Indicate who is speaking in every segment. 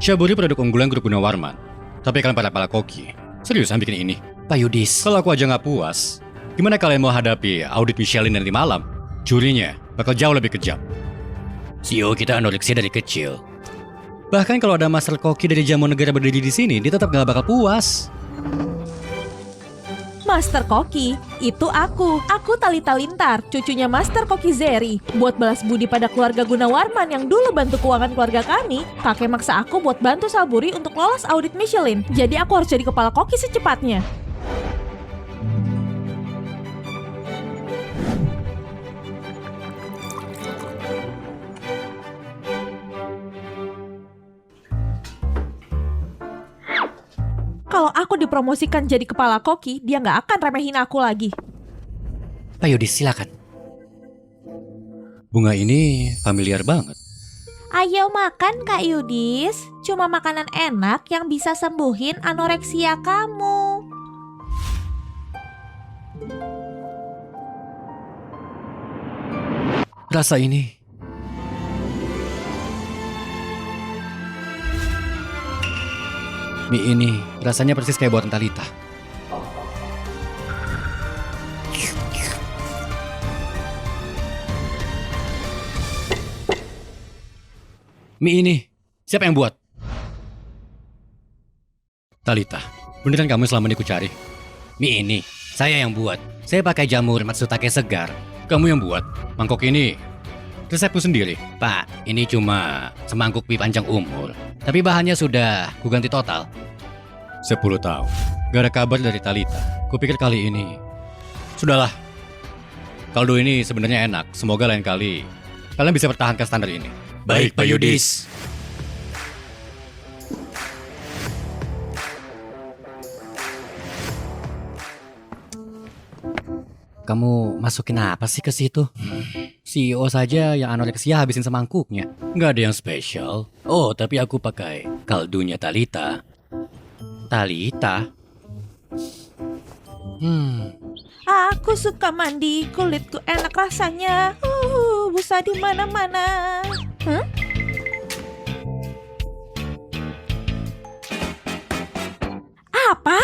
Speaker 1: Syaburi produk unggulan grup Gunawarman. Tapi kalian para koki, seriusan bikin ini?
Speaker 2: Pak Yudis,
Speaker 1: Kalau aku aja nggak puas, gimana kalian mau hadapi audit Michelin nanti malam? Jurinya bakal jauh lebih kejam.
Speaker 2: CEO kita anoreksia dari kecil.
Speaker 1: Bahkan kalau ada master koki dari Jamu Negara berdiri di sini, dia tetap gak bakal puas.
Speaker 3: Master Koki, itu aku. Aku Talita Lintar, cucunya Master Koki Zeri. Buat balas budi pada keluarga Gunawarman yang dulu bantu keuangan keluarga kami, kakek maksa aku buat bantu Saburi untuk lolos audit Michelin. Jadi aku harus jadi kepala koki secepatnya. Kalau aku dipromosikan jadi kepala koki, dia nggak akan remehin aku lagi.
Speaker 2: Pak Yudis, silakan.
Speaker 1: Bunga ini familiar banget.
Speaker 3: Ayo makan Kak Yudis, cuma makanan enak yang bisa sembuhin anoreksia kamu.
Speaker 1: Rasa ini mie ini rasanya persis kayak buatan Talita. Mie ini siapa yang buat? Talita, beneran kamu selama ini ku cari?
Speaker 2: Mie ini, saya yang buat. Saya pakai jamur Matsutake segar.
Speaker 1: Kamu yang buat? Mangkok ini resepku sendiri.
Speaker 2: Pak, ini cuma semangkuk mie panjang umur. Tapi bahannya sudah kuganti total.
Speaker 1: 10 tahun, gak ada kabar dari Talita. Kupikir kali ini sudahlah. Kaldu ini sebenarnya enak. Semoga lain kali kalian bisa pertahankan standar ini.
Speaker 2: Baik, Pak Yudis. Kamu masukin apa sih ke situ? CEO saja yang anoreksia habisin semangkuknya.
Speaker 1: Nggak ada yang spesial.
Speaker 2: Oh, tapi aku pakai kaldunya Talita. Talita?
Speaker 3: Aku suka mandi, kulitku enak rasanya. Busa di mana-mana. Apa?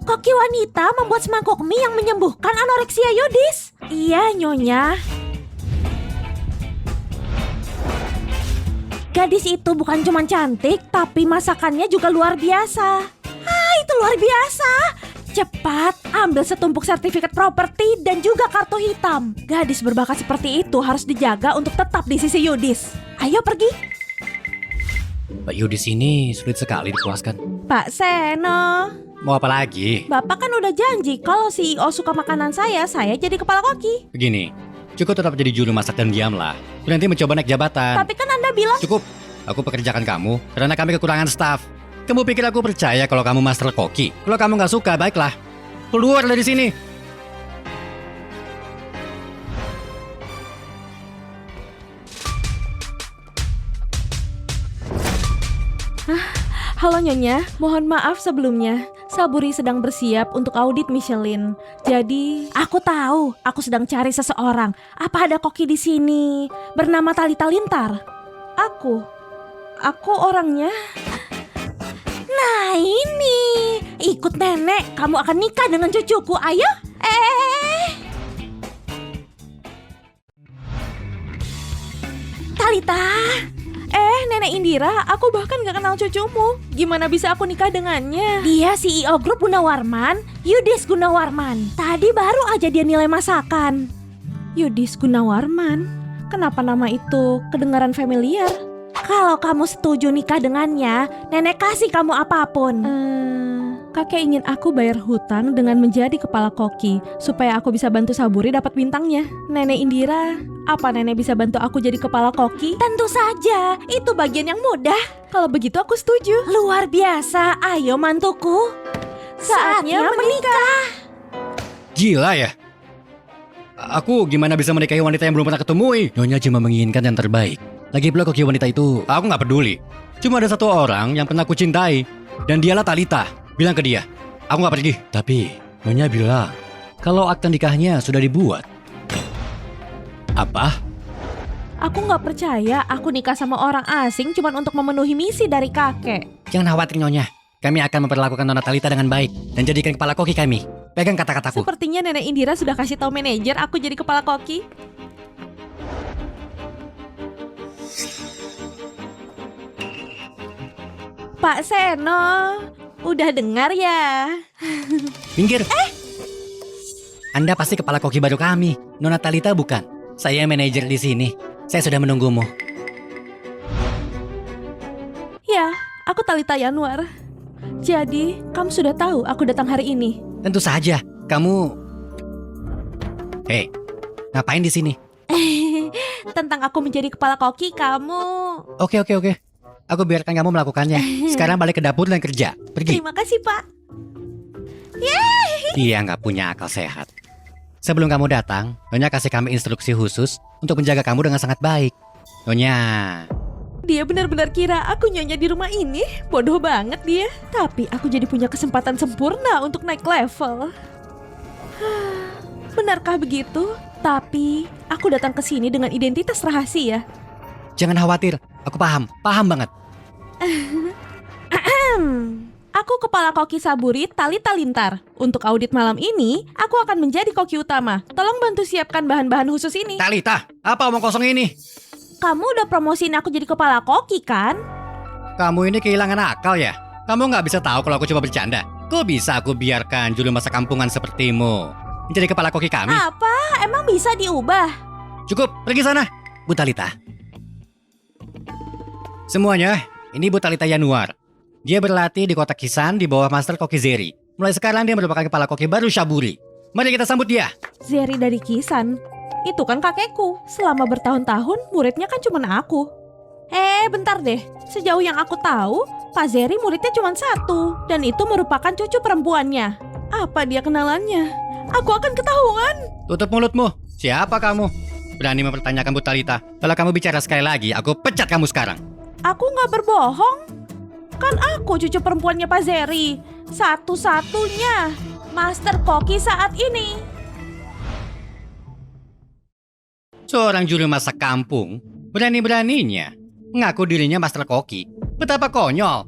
Speaker 3: Koki wanita membuat semangkuk mie yang menyembuhkan anoreksia Yudis? Iya, Nyonya. Gadis itu bukan cuma cantik, tapi masakannya juga luar biasa. Itu luar biasa. Cepat, ambil setumpuk sertifikat properti dan juga kartu hitam. Gadis berbakat seperti itu harus dijaga untuk tetap di sisi Yudis. Ayo pergi.
Speaker 2: Pak Yudis ini sulit sekali dipuaskan.
Speaker 3: Pak Seno,
Speaker 2: Mau apa lagi?
Speaker 3: Bapak kan udah janji kalau CEO suka makanan saya jadi kepala koki.
Speaker 1: Begini, cukup tetap jadi juru masak dan diamlah. Nanti mencoba naik jabatan.
Speaker 3: Tapi kan Anda bilang...
Speaker 1: Cukup, aku pekerjakan kamu karena kami kekurangan staf. Kamu pikir aku percaya kalau kamu master koki? Kalau kamu nggak suka, baiklah. Keluar dari sini.
Speaker 3: Halo Nyonya, mohon maaf sebelumnya. Saburi sedang bersiap untuk audit Michelin. Jadi, aku tahu aku sedang cari seseorang. Apa ada koki di sini bernama Talita Lintar? Aku orangnya. Nah ini, ikut nenek, kamu akan nikah dengan cucuku, ayo. Talita. Nenek Indira, aku bahkan gak kenal cucumu. Gimana bisa aku nikah dengannya? Dia CEO grup Gunawarman, Yudis Gunawarman. Tadi baru aja dia nilai masakan. Yudis Gunawarman? Kenapa nama itu kedengaran familiar? Kalau kamu setuju nikah dengannya, nenek kasih kamu apapun. Kakek ingin aku bayar hutang dengan menjadi kepala koki, supaya aku bisa bantu Saburi dapat bintangnya. Nenek Indira, apa nenek bisa bantu aku jadi kepala koki? Tentu saja, itu bagian yang mudah. Kalau begitu aku setuju. Luar biasa, ayo mantuku. Saatnya menikah.
Speaker 1: Gila ya? Aku gimana bisa menikahi wanita yang belum pernah ketemui? Nyonya cuma menginginkan yang terbaik. Lagi pula koki wanita itu, aku nggak peduli. Cuma ada satu orang yang pernah aku cintai, dan dialah Talita. Bilang ke dia, aku nggak pergi. Tapi Nyonya bilang kalau akta nikahnya sudah dibuat. Apa?
Speaker 3: Aku nggak percaya aku nikah sama orang asing cuma untuk memenuhi misi dari kakek.
Speaker 2: Jangan khawatir Nyonya. Kami akan memperlakukan Nona Talita dengan baik dan jadikan kepala koki kami. Pegang kata-kataku.
Speaker 3: Sepertinya Nenek Indira sudah kasih tahu manajer aku jadi kepala koki. Pak Seno, udah dengar ya?
Speaker 2: Minggir. Anda pasti kepala koki baru kami. Nona Talita bukan. Saya manajer di sini. Saya sudah menunggumu.
Speaker 3: Ya, aku Talita Yanuar. Jadi, kamu sudah tahu aku datang hari ini.
Speaker 2: Tentu saja. Kamu... Hei, ngapain di sini?
Speaker 3: Tentang aku menjadi kepala koki, kamu...
Speaker 2: Oke. Aku biarkan kamu melakukannya. Sekarang balik ke dapur dan kerja. Pergi.
Speaker 3: Terima kasih, Pak.
Speaker 2: Dia nggak punya akal sehat. Sebelum kamu datang, Nyonya kasih kami instruksi khusus untuk menjaga kamu dengan sangat baik. Nyonya...
Speaker 3: Dia benar-benar kira aku nyonya di rumah ini. Bodoh banget dia. Tapi aku jadi punya kesempatan sempurna untuk naik level. Benarkah begitu? Tapi aku datang ke sini dengan identitas rahasia.
Speaker 2: Jangan khawatir, aku paham banget.
Speaker 3: Aku kepala koki Saburi Talita Lintar. Untuk audit malam ini, aku akan menjadi koki utama. Tolong bantu siapkan bahan-bahan khusus ini.
Speaker 2: Talita, apa omong kosong ini?
Speaker 3: Kamu udah promosiin aku jadi kepala koki kan?
Speaker 2: Kamu ini kehilangan akal ya? Kamu nggak bisa tahu kalau aku cuma bercanda. Kok bisa aku biarkan juru masa kampungan sepertimu menjadi kepala koki kami?
Speaker 3: Apa? Emang bisa diubah?
Speaker 2: Cukup, pergi sana, Bu Talita. Semuanya, ini Bu Talita Yanuar. Dia berlatih di kota Kisan di bawah Master Koki Zeri. Mulai sekarang dia merupakan kepala koki baru Shaburi. Mari kita sambut dia.
Speaker 3: Zeri dari Kisan. Itu kan kakekku. Selama bertahun-tahun muridnya kan cuma aku. Bentar deh. Sejauh yang aku tahu, Pak Zeri muridnya cuma satu. Dan itu merupakan cucu perempuannya. Apa dia kenalannya? Aku akan ketahuan.
Speaker 2: Tutup mulutmu. Siapa kamu? Berani mempertanyakan Bu Talita. Kalau kamu bicara sekali lagi, aku pecat kamu sekarang.
Speaker 3: Aku nggak berbohong. Kan aku cucu perempuannya Pak Zeri. Satu-satunya Master Koki saat ini.
Speaker 2: Seorang juru masak kampung berani-beraninya ngaku dirinya Master Koki. Betapa konyol.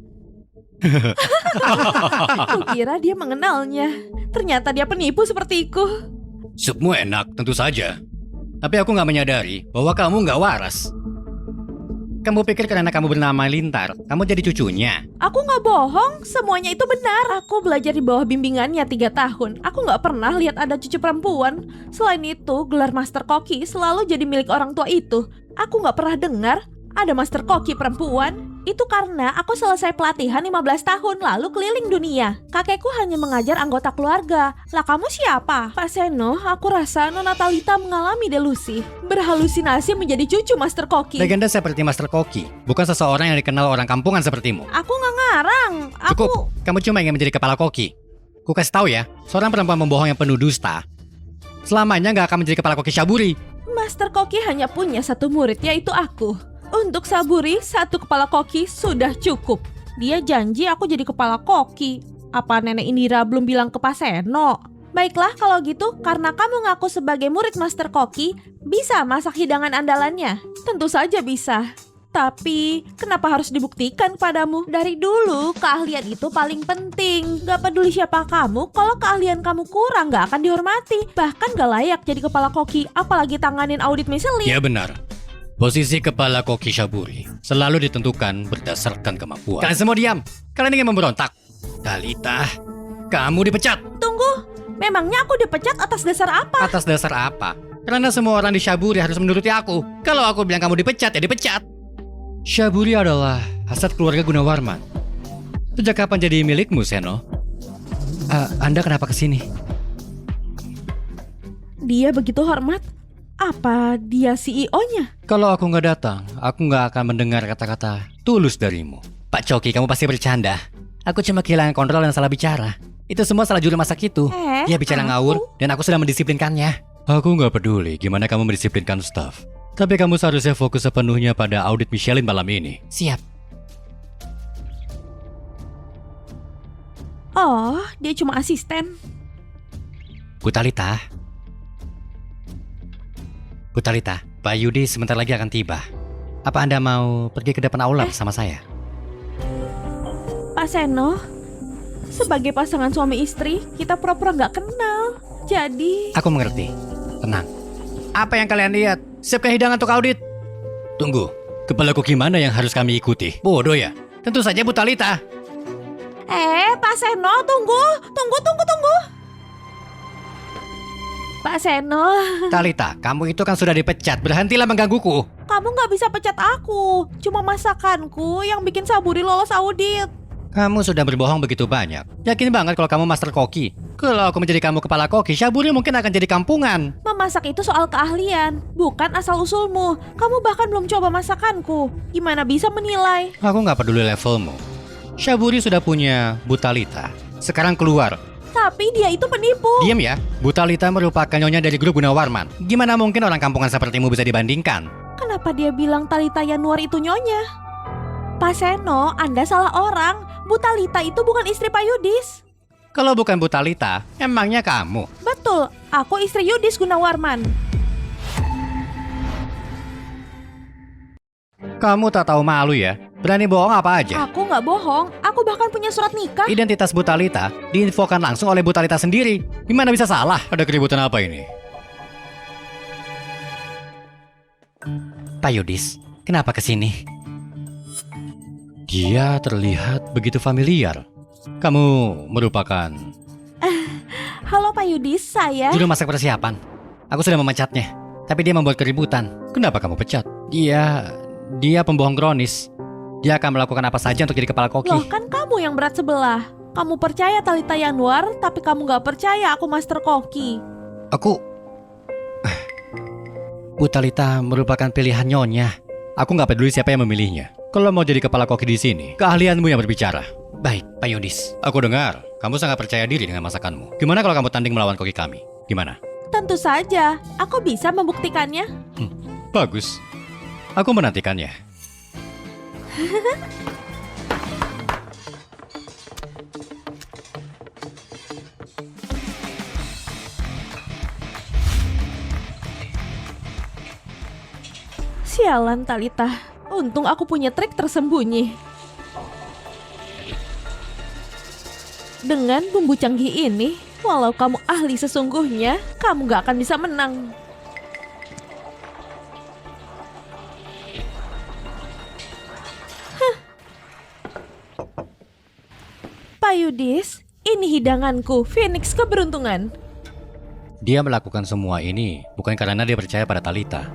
Speaker 3: Aku kira dia mengenalnya. Ternyata dia penipu sepertiku.
Speaker 2: Supmu enak, tentu saja. Tapi aku nggak menyadari bahwa kamu nggak waras. Kamu pikir karena kamu bernama Lintar, kamu jadi cucunya?
Speaker 3: Aku nggak bohong, semuanya itu benar. Aku belajar di bawah bimbingannya 3 tahun. Aku nggak pernah lihat ada cucu perempuan. Selain itu, gelar Master Koki selalu jadi milik orang tua itu. Aku nggak pernah dengar ada Master Koki perempuan. Itu karena aku selesai pelatihan 15 tahun lalu keliling dunia. Kakekku hanya mengajar anggota keluarga. Lah kamu siapa? Pak Seno, aku rasa Nona Talita mengalami delusi. Berhalusinasi menjadi cucu Master Koki.
Speaker 2: Legenda seperti Master Koki bukan seseorang yang dikenal orang kampungan sepertimu.
Speaker 3: Aku nggak ngarang.
Speaker 2: Cukup, kamu cuma ingin menjadi kepala koki. Ku kasih tahu ya, seorang perempuan pembohong yang penuh dusta selamanya nggak akan menjadi kepala koki Shaburi.
Speaker 3: Master Koki hanya punya satu murid, yaitu aku. Untuk Saburi, satu kepala koki sudah cukup. Dia janji aku jadi kepala koki. Apa Nenek Indira belum bilang ke Pak Seno? Baiklah kalau gitu, karena kamu ngaku sebagai murid Master Koki, bisa masak hidangan andalannya? Tentu saja bisa. Tapi, kenapa harus dibuktikan padamu? Dari dulu, keahlian itu paling penting. Gak peduli siapa kamu, kalau keahlian kamu kurang gak akan dihormati. Bahkan gak layak jadi kepala koki, apalagi tanganin audit Michelin.
Speaker 2: Ya benar. Posisi kepala koki Shaburi selalu ditentukan berdasarkan kemampuan. Kalian semua diam. Kalian ingin memberontak. Talita, kamu dipecat.
Speaker 3: Tunggu, memangnya aku dipecat atas dasar apa?
Speaker 2: Atas dasar apa? Karena semua orang di Shaburi harus menuruti aku. Kalau aku bilang kamu dipecat, ya dipecat. Shaburi adalah aset keluarga Gunawarman. Sejak kapan jadi milikmu, Seno? Anda kenapa kesini?
Speaker 3: Dia begitu hormat. Apa dia CEO-nya?
Speaker 2: Kalau aku nggak datang, aku nggak akan mendengar kata-kata tulus darimu. Pak Coki, kamu pasti bercanda. Aku cuma kehilangan kontrol dan salah bicara. Itu semua salah juru masak itu. Dia bicara ngawur dan aku sudah mendisiplinkannya. Aku nggak peduli gimana kamu mendisiplinkan staff. Tapi kamu seharusnya fokus sepenuhnya pada audit Michelin malam ini. Siap.
Speaker 3: Oh, dia cuma asisten.
Speaker 2: Bu Talita, Pak Yudi sebentar lagi akan tiba. Apa Anda mau pergi ke depan aula bersama saya?
Speaker 3: Pak Seno, sebagai pasangan suami istri, kita pura-pura nggak kenal. Jadi...
Speaker 2: Aku mengerti. Tenang. Apa yang kalian lihat? Siapkan hidangan untuk audit.
Speaker 1: Tunggu, kepalaku gimana yang harus kami ikuti? Bodoh ya?
Speaker 2: Tentu saja Bu Talita.
Speaker 3: Pak Seno, tunggu. Pak Seno,
Speaker 2: Talita, kamu itu kan sudah dipecat. Berhentilah menggangguku.
Speaker 3: kamu nggak bisa pecat aku. Cuma masakanku yang bikin Saburi lolos audit.
Speaker 2: Kamu sudah berbohong begitu banyak. Yakin banget kalau kamu master koki. Kalau aku menjadi kamu kepala koki, Syaburi mungkin akan jadi kampungan.
Speaker 3: Memasak itu soal keahlian, bukan asal-usulmu. Kamu bahkan belum coba masakanku. Gimana bisa menilai?
Speaker 2: Aku nggak peduli levelmu. Syaburi sudah punya Bu Talita. Sekarang keluar.
Speaker 3: Tapi dia itu penipu.
Speaker 2: Diam ya. Bu Talita merupakan nyonya dari grup Gunawarman. Gimana mungkin orang kampungan sepertimu bisa dibandingkan?
Speaker 3: Kenapa dia bilang Talita Yanuar itu nyonya? Pak Seno, Anda salah orang. Bu Talita itu bukan istri Pak Yudis.
Speaker 2: Kalau bukan Bu Talita, emangnya kamu?
Speaker 3: Betul, aku istri Yudis Gunawarman.
Speaker 2: Kamu tak tahu malu ya? Berani bohong apa aja?
Speaker 3: Aku nggak bohong, aku bahkan punya surat nikah.
Speaker 2: Identitas Bu Talita diinfokan langsung oleh Bu Talita sendiri. Gimana bisa salah?
Speaker 1: Ada keributan apa ini?
Speaker 2: Pak Yudis, kenapa kesini?
Speaker 1: Dia terlihat begitu familiar. Kamu merupakan...
Speaker 3: Halo Pak Yudis, saya...
Speaker 2: Juru masak persiapan. Aku sudah memecatnya, tapi dia membuat keributan.
Speaker 1: Kenapa kamu pecat?
Speaker 2: Dia pembohong kronis. Dia akan melakukan apa saja untuk jadi kepala koki.
Speaker 3: Loh, kan kamu yang berat sebelah. Kamu percaya Talita Yanuar, tapi kamu nggak percaya aku master koki.
Speaker 2: Bu Talita merupakan pilihan nyonya.
Speaker 1: Aku nggak peduli siapa yang memilihnya. Kalau mau jadi kepala koki di sini, keahlianmu yang berbicara.
Speaker 2: Baik, Pak Yudis.
Speaker 1: Aku dengar, kamu sangat percaya diri dengan masakanmu. Gimana kalau kamu tanding melawan koki kami? Gimana?
Speaker 3: Tentu saja, aku bisa membuktikannya.
Speaker 1: Bagus. Aku menantikannya.
Speaker 3: Sialan Talita, untung aku punya trik tersembunyi. Dengan bumbu canggih ini, walau kamu ahli sesungguhnya, kamu gak akan bisa menang. Pak Yudis, ini hidanganku, Phoenix keberuntungan.
Speaker 2: Dia melakukan semua ini bukan karena dia percaya pada Talita.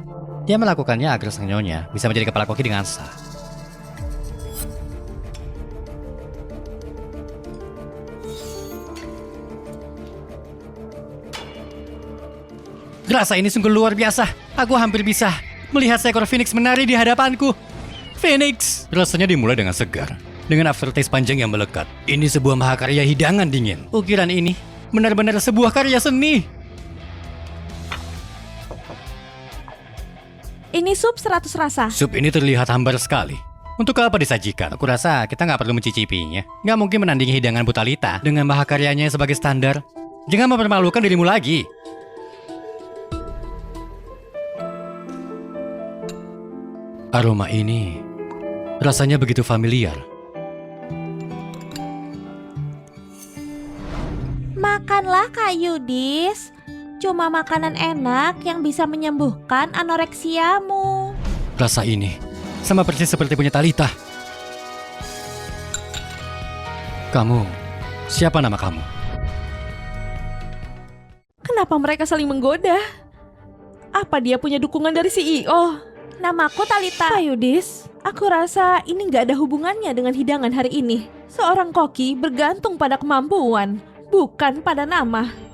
Speaker 2: Dia melakukannya agar sang nyonya bisa menjadi kepala koki dengan sah. Rasa ini sungguh luar biasa. Aku hampir bisa melihat seekor Phoenix menari di hadapanku. Phoenix!
Speaker 1: Rasanya dimulai dengan segar, dengan aftertaste panjang yang melekat. Ini sebuah mahakarya hidangan dingin.
Speaker 2: Ukiran ini benar-benar sebuah karya seni.
Speaker 3: Ini sup 100 rasa.
Speaker 1: Sup ini terlihat hambar sekali. Untuk apa disajikan?
Speaker 2: Aku rasa kita nggak perlu mencicipinya. Nggak mungkin menandingi hidangan Bu Talita dengan mahakaryanya sebagai standar.
Speaker 1: Jangan mempermalukan dirimu lagi. Aroma ini rasanya begitu familiar.
Speaker 3: Makanlah Kak Yudis. Cuma makanan enak yang bisa menyembuhkan anoreksiamu.
Speaker 1: Rasa ini sama persis seperti punya Talita. Kamu, siapa nama kamu?
Speaker 3: Kenapa mereka saling menggoda? Apa dia punya dukungan dari CEO? Namaku Talita. Pak Yudis, aku rasa ini nggak ada hubungannya dengan hidangan hari ini. Seorang koki bergantung pada kemampuan, bukan pada nama.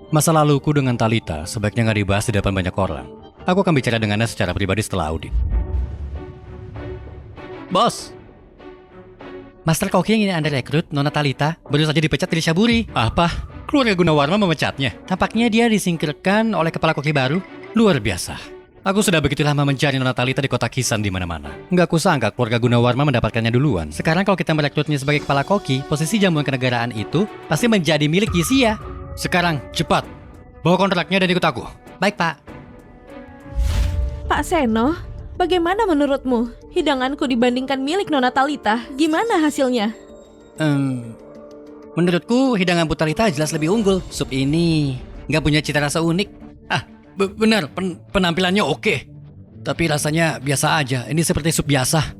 Speaker 1: Masa laluku dengan Talita sebaiknya nggak dibahas di depan banyak orang. Aku akan bicara dengannya secara pribadi setelah audit.
Speaker 2: Bos, Master Koki yang ingin Anda rekrut, Nona Talita, baru saja dipecat dari Syaburi.
Speaker 1: Apa? Keluarga Gunawarman memecatnya?
Speaker 2: Tampaknya dia disingkirkan oleh kepala koki baru.
Speaker 1: Luar biasa. Aku sudah begitu lama mencari Nona Talita di kota Kisan di mana-mana. Nggak kusangka keluarga Gunawarman mendapatkannya duluan.
Speaker 2: Sekarang kalau kita merekrutnya sebagai kepala koki, posisi jamuan kenegaraan itu pasti menjadi milik Yisia.
Speaker 1: Sekarang, cepat. Bawa kontraknya dan ikut aku.
Speaker 2: Baik, Pak.
Speaker 3: Pak Seno, bagaimana menurutmu hidanganku dibandingkan milik Nona Talita? Gimana hasilnya?
Speaker 2: Menurutku hidangan Bu Talita jelas lebih unggul. Sup ini nggak punya cita rasa unik.
Speaker 1: Benar, penampilannya oke. Tapi rasanya biasa aja, ini seperti sup biasa.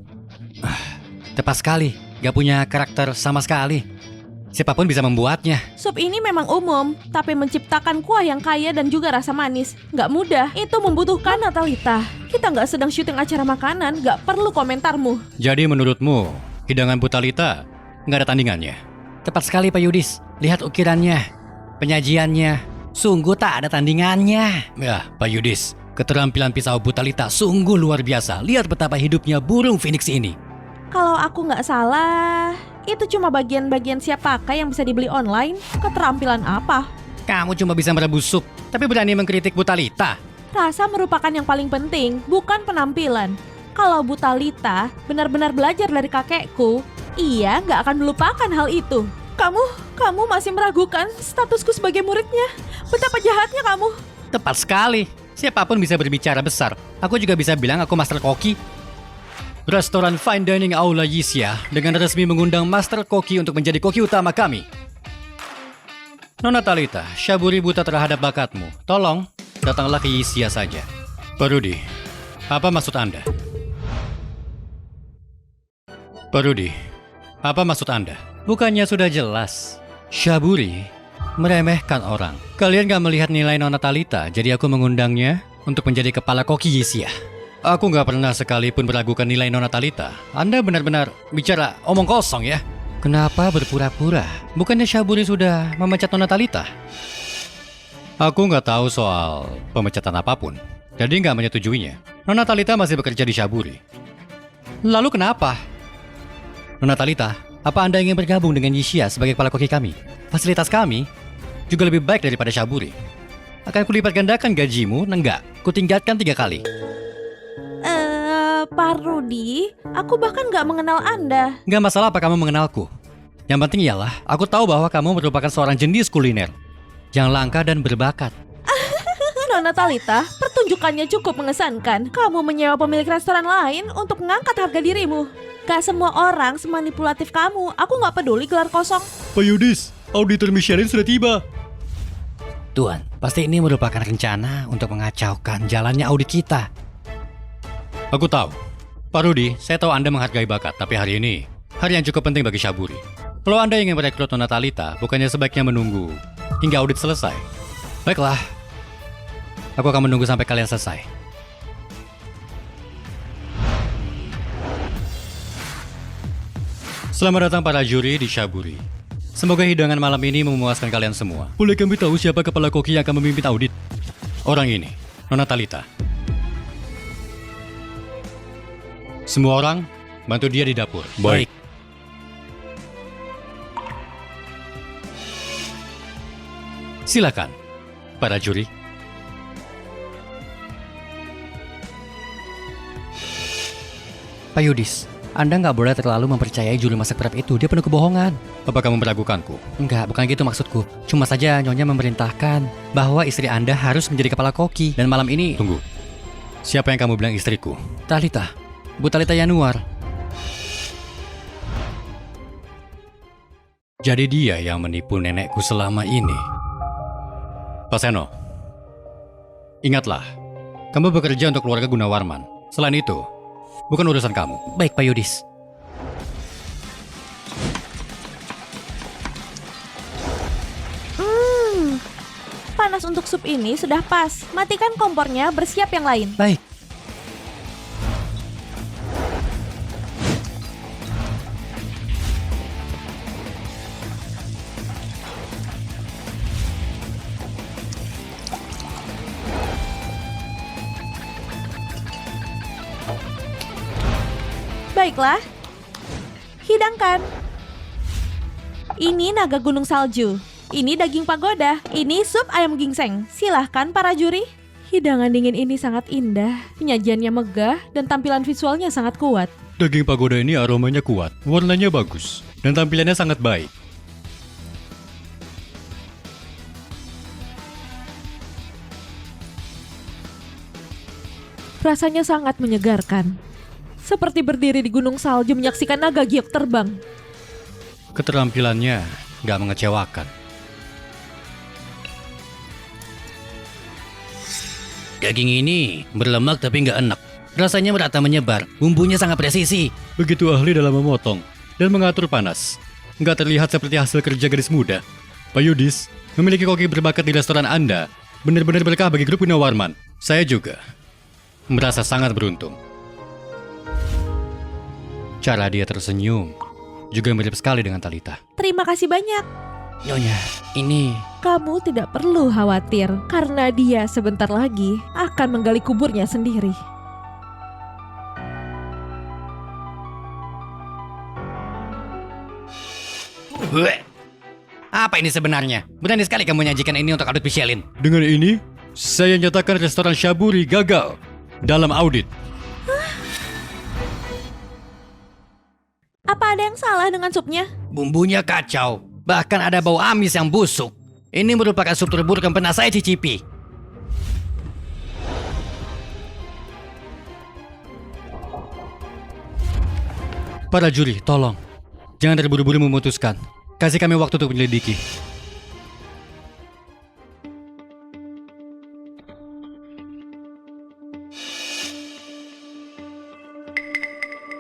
Speaker 2: Tepat sekali, nggak punya karakter sama sekali. Siapapun bisa membuatnya.
Speaker 3: Sup ini memang umum, tapi menciptakan kuah yang kaya dan juga rasa manis nggak mudah. Itu membutuhkan Nona Talita. Kita nggak sedang syuting acara makanan, nggak perlu komentarmu.
Speaker 1: Jadi menurutmu, hidangan Bu Talita nggak ada tandingannya?
Speaker 2: Tepat sekali Pak Yudis. Lihat ukirannya, penyajiannya, sungguh tak ada tandingannya.
Speaker 1: Ya, Pak Yudis, keterampilan pisau Bu Talita sungguh luar biasa. Lihat betapa hidupnya burung Phoenix ini.
Speaker 3: Kalau aku nggak salah, itu cuma bagian-bagian siap pakai yang bisa dibeli online. Keterampilan apa?
Speaker 1: Kamu cuma bisa merebus sup, tapi berani mengkritik Bu Talita.
Speaker 3: Rasa merupakan yang paling penting, bukan penampilan. Kalau Bu Talita benar-benar belajar dari kakekku, ia nggak akan melupakan hal itu. Kamu masih meragukan statusku sebagai muridnya. Betapa jahatnya kamu.
Speaker 1: Tepat sekali. Siapapun bisa berbicara besar. Aku juga bisa bilang aku master koki. Restoran Fine Dining Aula Yisya dengan resmi mengundang master koki untuk menjadi koki utama kami. Nona Talita, Syaburi buta terhadap bakatmu. Tolong, datanglah ke Yisya saja. Pak Rudi, apa maksud Anda? Pak Rudi, apa maksud Anda? Bukannya sudah jelas, Syaburi meremehkan orang. Kalian gak melihat nilai Nona Talita, jadi aku mengundangnya untuk menjadi kepala koki Yisya. Aku gak pernah sekalipun meragukan nilai Nona Talita. Anda benar-benar bicara omong kosong ya.
Speaker 2: Kenapa berpura-pura? Bukannya Syaburi sudah memecat Nona Talita?
Speaker 1: Aku gak tahu soal pemecatan apapun, jadi gak menyetujuinya. Nona Talita masih bekerja di Syaburi. Lalu kenapa? Nona Talita, apa Anda ingin bergabung dengan Yisya sebagai kepala koki kami? Fasilitas kami juga lebih baik daripada Syaburi. Akan kulipat gandakan gajimu, enggak? Kutingkatkan 3 kali.
Speaker 3: Pak Rudi, aku bahkan nggak mengenal Anda.
Speaker 1: Gak masalah apa kamu mengenalku. Yang penting ialah, aku tahu bahwa kamu merupakan seorang jenius kuliner yang langka dan berbakat.
Speaker 3: Nona Talita, pertunjukannya cukup mengesankan. Kamu menyewa pemilik restoran lain untuk mengangkat harga dirimu. Gak semua orang semanipulatif kamu. Aku nggak peduli gelar kosong.
Speaker 1: Pak Yudis, auditor Michelin sudah tiba.
Speaker 2: Tuan, pasti ini merupakan rencana untuk mengacaukan jalannya audit kita.
Speaker 1: Aku tahu. Pak Rudi, saya tahu Anda menghargai bakat, tapi hari ini, hari yang cukup penting bagi Syaburi. Kalau Anda ingin merekrut Nona Talita, bukannya sebaiknya menunggu hingga audit selesai. Baiklah, aku akan menunggu sampai kalian selesai. Selamat datang para juri di Syaburi. Semoga hidangan malam ini memuaskan kalian semua. Boleh kami tahu siapa kepala koki yang akan memimpin audit? Orang ini, Nona Talita. Semua orang, bantu dia di dapur.
Speaker 2: Baik.
Speaker 1: Silakan, para juri.
Speaker 2: Pak Yudis, Anda nggak boleh terlalu mempercayai juru masak prep itu. Dia penuh kebohongan.
Speaker 1: Apa kamu meragukanku?
Speaker 2: Enggak, bukan gitu maksudku. Cuma saja Nyonya memerintahkan bahwa istri Anda harus menjadi kepala koki. Dan malam ini...
Speaker 1: Tunggu. Siapa yang kamu bilang istriku?
Speaker 2: Talita. Bu Talita Yanuar.
Speaker 1: Jadi dia yang menipu nenekku selama ini. Pak Seno, ingatlah, kamu bekerja untuk keluarga Gunawarman. Selain itu, bukan urusan kamu.
Speaker 2: Baik, Pak Yudis.
Speaker 3: Panas untuk sup ini sudah pas. Matikan kompornya, bersiap yang lain.
Speaker 2: Baik.
Speaker 3: Baiklah, hidangkan. Ini naga gunung salju. Ini daging pagoda. Ini sup ayam gingseng. Silahkan para juri. Hidangan dingin ini sangat indah. Penyajiannya megah dan tampilan visualnya sangat kuat.
Speaker 1: Daging pagoda ini aromanya kuat, warnanya bagus, dan tampilannya sangat baik.
Speaker 3: Rasanya sangat menyegarkan. Seperti berdiri di gunung salju menyaksikan naga giok terbang.
Speaker 1: Keterampilannya nggak mengecewakan. Daging ini berlemak tapi nggak enak. Rasanya merata menyebar, bumbunya sangat presisi. Begitu ahli dalam memotong dan mengatur panas. Nggak terlihat seperti hasil kerja gadis muda. Pak Yudis, memiliki koki berbakat di restoran Anda benar-benar berkah bagi grup Gunawarman. Saya juga merasa sangat beruntung. Cara dia tersenyum juga mirip sekali dengan Talita.
Speaker 3: Terima kasih banyak.
Speaker 1: Nyonya, ini...
Speaker 3: Kamu tidak perlu khawatir, karena dia sebentar lagi akan menggali kuburnya sendiri.
Speaker 2: Apa ini sebenarnya? Berani sekali kamu menyajikan ini untuk audit Michelin.
Speaker 1: Dengan ini, saya nyatakan restoran Shaburi gagal dalam audit.
Speaker 3: Apa ada yang salah dengan supnya?
Speaker 2: Bumbunya kacau. Bahkan ada bau amis yang busuk. Ini merupakan sup terburuk yang pernah saya cicipi.
Speaker 1: Para juri, tolong. Jangan terburu-buru memutuskan. Kasih kami waktu untuk menyelidiki.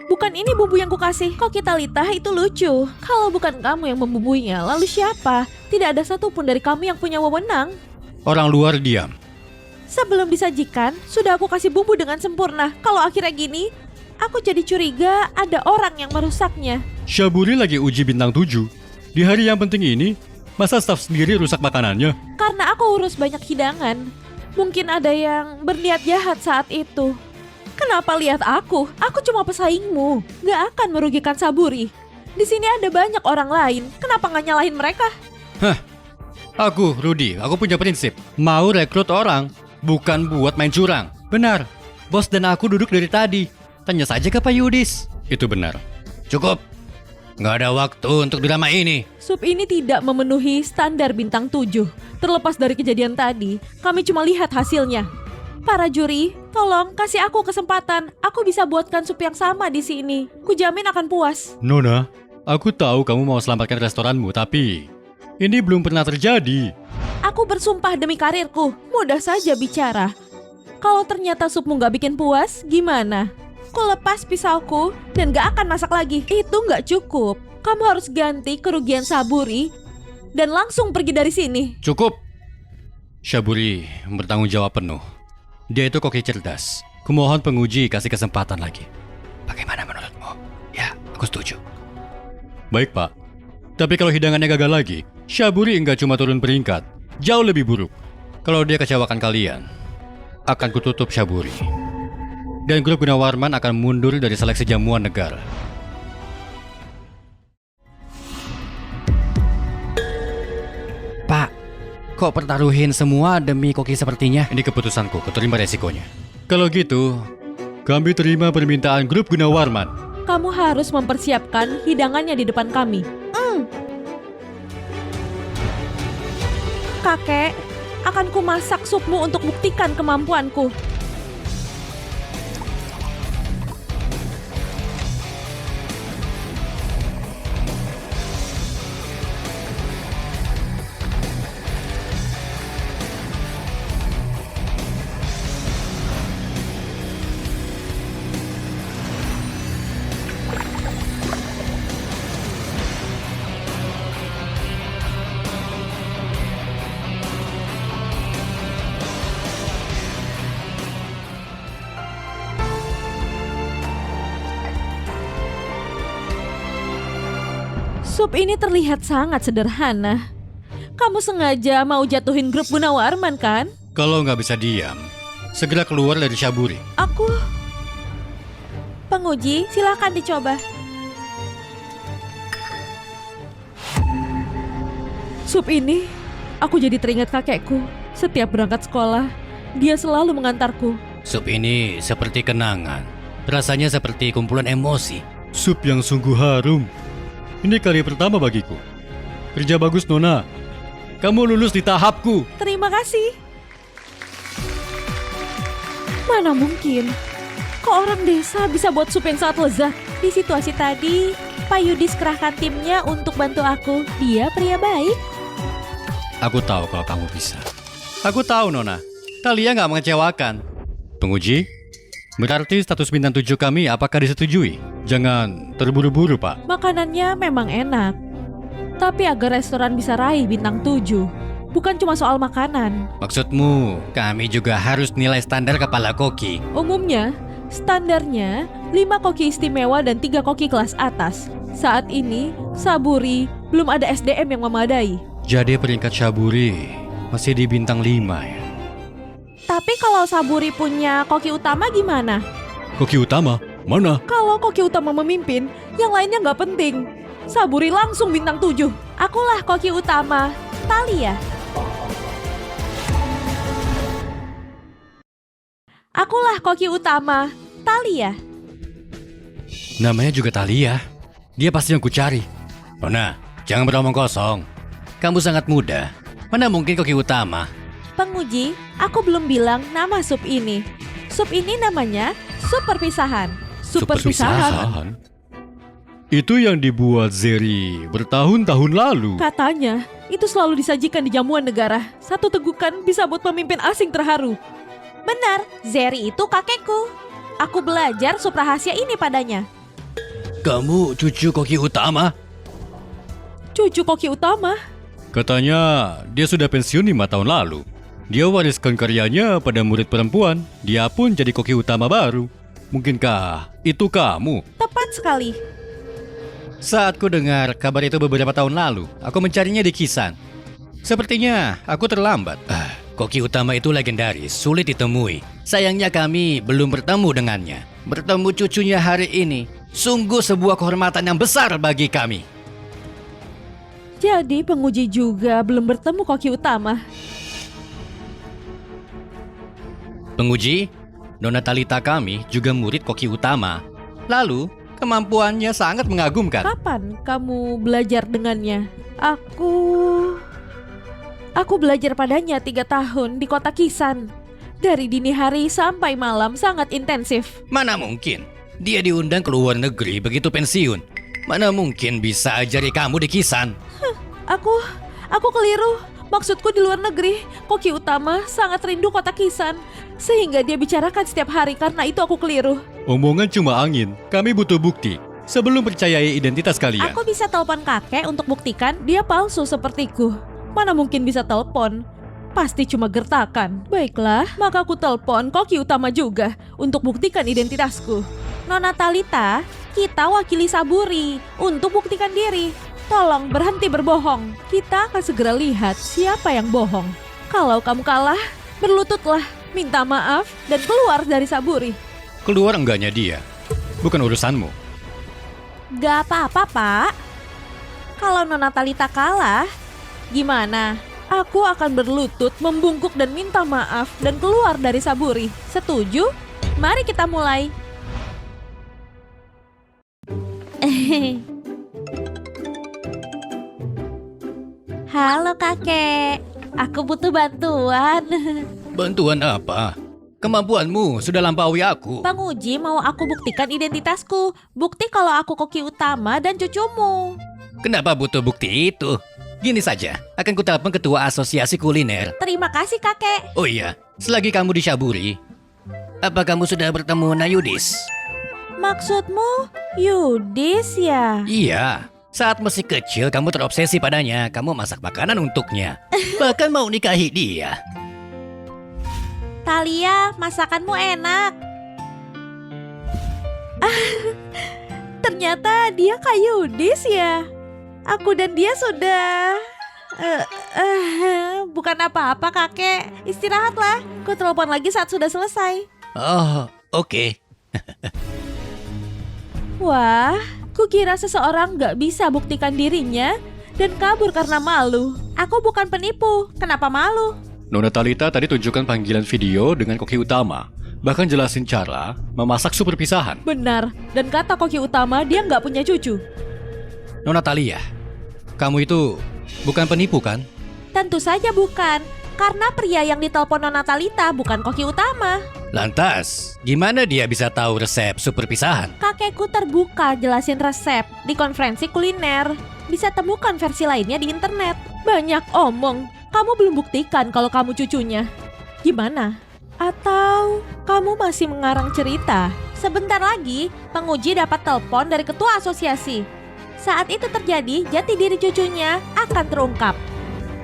Speaker 3: Bukan ini bumbu yang kukasih. Kok kita Talita itu lucu. Kalau bukan kamu yang membumbuinya, lalu siapa? Tidak ada satupun dari kami yang punya wewenang.
Speaker 1: Orang luar diam.
Speaker 3: Sebelum disajikan, sudah aku kasih bumbu dengan sempurna. Kalau akhirnya gini, aku jadi curiga ada orang yang merusaknya.
Speaker 1: Shaburi lagi uji bintang 7. Di hari yang penting ini, masa staf sendiri rusak makanannya?
Speaker 3: Karena aku urus banyak hidangan. Mungkin ada yang berniat jahat saat itu. Kenapa lihat aku? Aku cuma pesaingmu. Gak akan merugikan Shaburi. Di sini ada banyak orang lain. Kenapa gak nyalahin mereka?
Speaker 1: Hah, aku, Rudy, aku punya prinsip. Mau rekrut orang, bukan buat main curang. Benar, bos dan aku duduk dari tadi. Tanya saja ke Pak Yudis. Itu benar.
Speaker 2: Cukup. Nggak ada waktu untuk drama ini.
Speaker 3: Sup ini tidak memenuhi standar bintang 7. Terlepas dari kejadian tadi, kami cuma lihat hasilnya. Para juri, tolong kasih aku kesempatan. Aku bisa buatkan sup yang sama di sini. Kujamin akan puas.
Speaker 1: Nona, aku tahu kamu mau selamatkan restoranmu, tapi ini belum pernah terjadi.
Speaker 3: Aku bersumpah demi karirku. Mudah saja bicara. Kalau ternyata supmu gak bikin puas, gimana? Ku lepas pisauku dan gak akan masak lagi. Itu gak cukup. Kamu harus ganti kerugian Shaburi dan langsung pergi dari sini.
Speaker 1: Cukup. Shaburi bertanggung jawab penuh. Dia itu koki cerdas. Kumohon penguji kasih kesempatan lagi.
Speaker 2: Bagaimana menurutmu? Ya, aku setuju.
Speaker 1: Baik, Pak. Tapi kalau hidangannya gagal lagi, Shaburi enggak cuma turun peringkat, jauh lebih buruk. Kalau dia kecewakan kalian, akan kututup Shaburi. Dan grup Gunawarman akan mundur dari seleksi jamuan negara.
Speaker 2: Pak, kok pertaruhin semua demi koki sepertinya?
Speaker 1: Ini keputusanku, kuterima resikonya. Kalau gitu, kami terima permintaan grup Gunawarman.
Speaker 3: Kamu harus mempersiapkan hidangannya di depan kami. Kakek, akan kumasak supmu untuk buktikan kemampuanku. Sup ini terlihat sangat sederhana. Kamu sengaja mau jatuhin grup Gunawarman kan?
Speaker 1: Kalau nggak bisa diam, segera keluar dari Shaburi.
Speaker 3: Aku... Penguji, silakan dicoba. Sup ini, aku jadi teringat kakekku. Setiap berangkat sekolah, dia selalu mengantarku.
Speaker 2: Sup ini seperti kenangan. Rasanya seperti kumpulan emosi.
Speaker 1: Sup yang sungguh harum. Ini kali pertama bagiku. Kerja bagus, Nona. Kamu lulus di tahapku.
Speaker 3: Terima kasih. Mana mungkin? Kok orang desa bisa buat sup yang sangat lezat? Di situasi tadi, Pak Yudis kerahkan timnya untuk bantu aku. Dia pria baik.
Speaker 1: Aku tahu kalau kamu bisa. Aku tahu, Nona. Talia nggak mengecewakan. Penguji, berarti status bintang 7 kami apakah disetujui? Jangan terburu-buru, Pak.
Speaker 3: Makanannya memang enak. Tapi agar restoran bisa raih bintang 7, bukan cuma soal makanan.
Speaker 1: Maksudmu, kami juga harus nilai standar kepala koki.
Speaker 3: Umumnya, standarnya 5 koki istimewa dan 3 koki kelas atas. Saat ini, Saburi belum ada SDM yang memadai.
Speaker 1: Jadi peringkat Saburi masih di bintang 5 ya?
Speaker 3: Tapi kalau Saburi punya koki utama gimana?
Speaker 1: Koki utama? Mana?
Speaker 3: Kalau koki utama memimpin, yang lainnya nggak penting. Saburi langsung bintang 7. Akulah koki utama, Talia. Akulah koki utama, Talia.
Speaker 1: Namanya juga Talia. Dia pasti yang kucari. Nona, jangan beromong kosong. Kamu sangat muda. Mana mungkin koki utama?
Speaker 3: Penguji, aku belum bilang nama sup ini. Sup ini namanya sup perpisahan. Sup perpisahan?
Speaker 1: Itu yang dibuat Zeri bertahun-tahun lalu.
Speaker 3: Katanya, itu selalu disajikan di jamuan negara. Satu tegukan bisa buat pemimpin asing terharu. Benar, Zeri itu kakekku. Aku belajar sup rahasia ini padanya.
Speaker 1: Kamu cucu koki utama?
Speaker 3: Cucu koki utama?
Speaker 1: Katanya dia sudah pensiun 5 tahun lalu. Dia wariskan karyanya pada murid perempuan. Dia pun jadi koki utama baru. Mungkinkah itu kamu?
Speaker 3: Tepat sekali.
Speaker 1: Saat ku dengar kabar itu beberapa tahun lalu, aku mencarinya di Kisan. Sepertinya aku terlambat. Koki utama itu legendaris, sulit ditemui. Sayangnya kami belum bertemu dengannya. Bertemu cucunya hari ini, sungguh sebuah kehormatan yang besar bagi kami.
Speaker 3: Jadi penguji juga belum bertemu koki utama.
Speaker 1: Penguji, Nona Talita kami juga murid koki utama. Lalu, kemampuannya sangat mengagumkan.
Speaker 3: Kapan kamu belajar dengannya? Aku belajar padanya 3 tahun di kota Kisan. Dari dini hari sampai malam sangat intensif.
Speaker 1: Mana mungkin? Dia diundang ke luar negeri begitu pensiun. Mana mungkin bisa ajari kamu di Kisan?
Speaker 3: Aku keliru. Maksudku di luar negeri, koki utama sangat rindu kota Kisan. Sehingga dia bicarakan setiap hari, karena itu aku keliru.
Speaker 1: Omongan cuma angin. Kami butuh bukti sebelum percayai identitas kalian.
Speaker 3: Aku bisa telepon kakek untuk buktikan dia palsu sepertiku. Mana mungkin bisa telepon? Pasti cuma gertakan. Baiklah, maka aku telepon koki utama juga untuk buktikan identitasku. Nona Talita, kita wakili Saburi untuk buktikan diri. Tolong berhenti berbohong. Kita akan segera lihat siapa yang bohong. Kalau kamu kalah, berlututlah, minta maaf, dan keluar dari Saburi.
Speaker 1: Keluar enggaknya dia? Bukan urusanmu.
Speaker 3: Gak apa-apa, Pak. Kalau Nona Talita kalah, gimana? Aku akan berlutut, membungkuk dan minta maaf dan keluar dari Saburi. Setuju? Mari kita mulai. Halo kakek, aku butuh bantuan.
Speaker 1: Bantuan apa? Kemampuanmu sudah lampaui aku.
Speaker 3: Penguji mau aku buktikan identitasku. Bukti kalau aku koki utama dan cucumu.
Speaker 1: Kenapa butuh bukti itu? Gini saja, akan kutelepon ketua asosiasi kuliner.
Speaker 3: Terima kasih kakek.
Speaker 1: Oh iya, selagi kamu di Saburi, apa kamu sudah bertemu Nayudis?
Speaker 3: Maksudmu Yudis ya?
Speaker 1: Iya, saat masih kecil kamu terobsesi padanya. Kamu masak makanan untuknya, bahkan mau nikahi dia.
Speaker 3: Talia, masakanmu enak. Ternyata dia Kak Yudis ya. Aku dan dia sudah... bukan apa-apa kakek. Istirahatlah. Ku telepon lagi saat sudah selesai.
Speaker 1: Oh, oke.
Speaker 3: Wah, kukira seseorang gak bisa buktikan dirinya dan kabur karena malu. Aku bukan penipu. Kenapa malu?
Speaker 1: Nona Talita tadi tunjukkan panggilan video dengan koki utama. Bahkan jelasin cara memasak sup perpisahan.
Speaker 3: Benar, dan kata koki utama dia gak punya cucu.
Speaker 1: Nona Talia, kamu itu bukan penipu kan?
Speaker 3: Tentu saja bukan. Karena pria yang ditelepon Nona Talita bukan koki utama.
Speaker 1: Lantas, gimana dia bisa tahu resep sup perpisahan?
Speaker 3: Kakekku terbuka jelasin resep di konferensi kuliner. Bisa temukan versi lainnya di internet. Banyak omong, kamu belum buktikan kalau kamu cucunya. Gimana? Atau kamu masih mengarang cerita? Sebentar lagi, penguji dapat telepon dari ketua asosiasi. Saat itu terjadi, jati diri cucunya akan terungkap.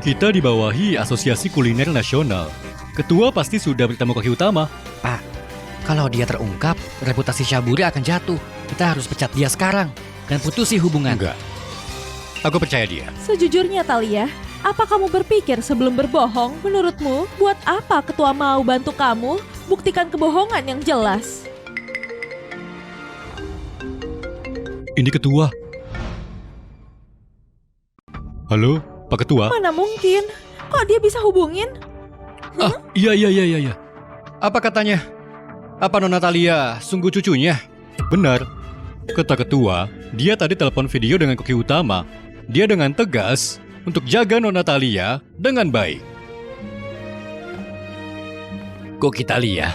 Speaker 1: Kita dibawahi Asosiasi Kuliner Nasional. Ketua pasti sudah bertemu koki utama.
Speaker 2: Pak, kalau dia terungkap, reputasi Syaburi akan jatuh. Kita harus pecat dia sekarang dan putusi hubungan.
Speaker 1: Enggak. Aku percaya dia.
Speaker 3: Sejujurnya Talia, apa kamu berpikir sebelum berbohong? Menurutmu, buat apa ketua mau bantu kamu? Buktikan kebohongan yang jelas.
Speaker 1: Ini ketua. Halo, Pak Ketua.
Speaker 3: Mana mungkin? Kok dia bisa hubungin?
Speaker 1: Iya. Apa katanya? Apa Nona Talia sungguh cucunya? Benar. Kata ketua, dia tadi telepon video dengan koki utama. Dia dengan tegas untuk jaga Nona Talia dengan baik. Koki Talia,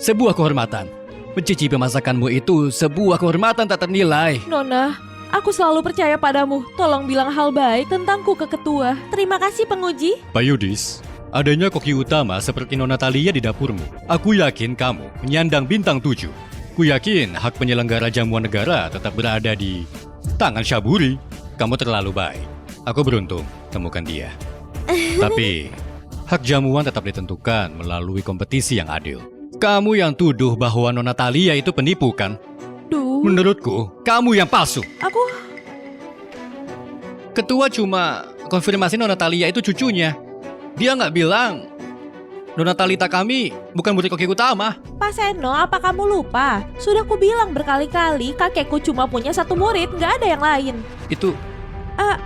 Speaker 1: sebuah kehormatan. Mencicipi masakanmu itu sebuah kehormatan tak ternilai.
Speaker 3: Nona, aku selalu percaya padamu. Tolong bilang hal baik tentangku ke ketua. Terima kasih penguji.
Speaker 1: Pak Yudis, adanya koki utama seperti Nona Talia di dapurmu, aku yakin kamu menyandang bintang 7. Ku yakin hak penyelenggara jamuan negara tetap berada di tangan Syaburi. Kamu terlalu baik. Aku beruntung temukan dia. Tapi hak jamuan tetap ditentukan melalui kompetisi yang adil. Kamu yang tuduh bahwa Nona Talia itu penipu kan?
Speaker 3: Duh,
Speaker 1: Menurutku, kamu yang palsu.
Speaker 3: aku...
Speaker 1: Ketua cuma konfirmasi Nona Talia itu cucunya. Dia nggak bilang Nona Talita kami bukan murid koki utama.
Speaker 3: Pak Seno, apa kamu lupa? Sudah kubilang berkali-kali kakekku cuma punya satu murid, nggak ada yang lain.
Speaker 1: Itu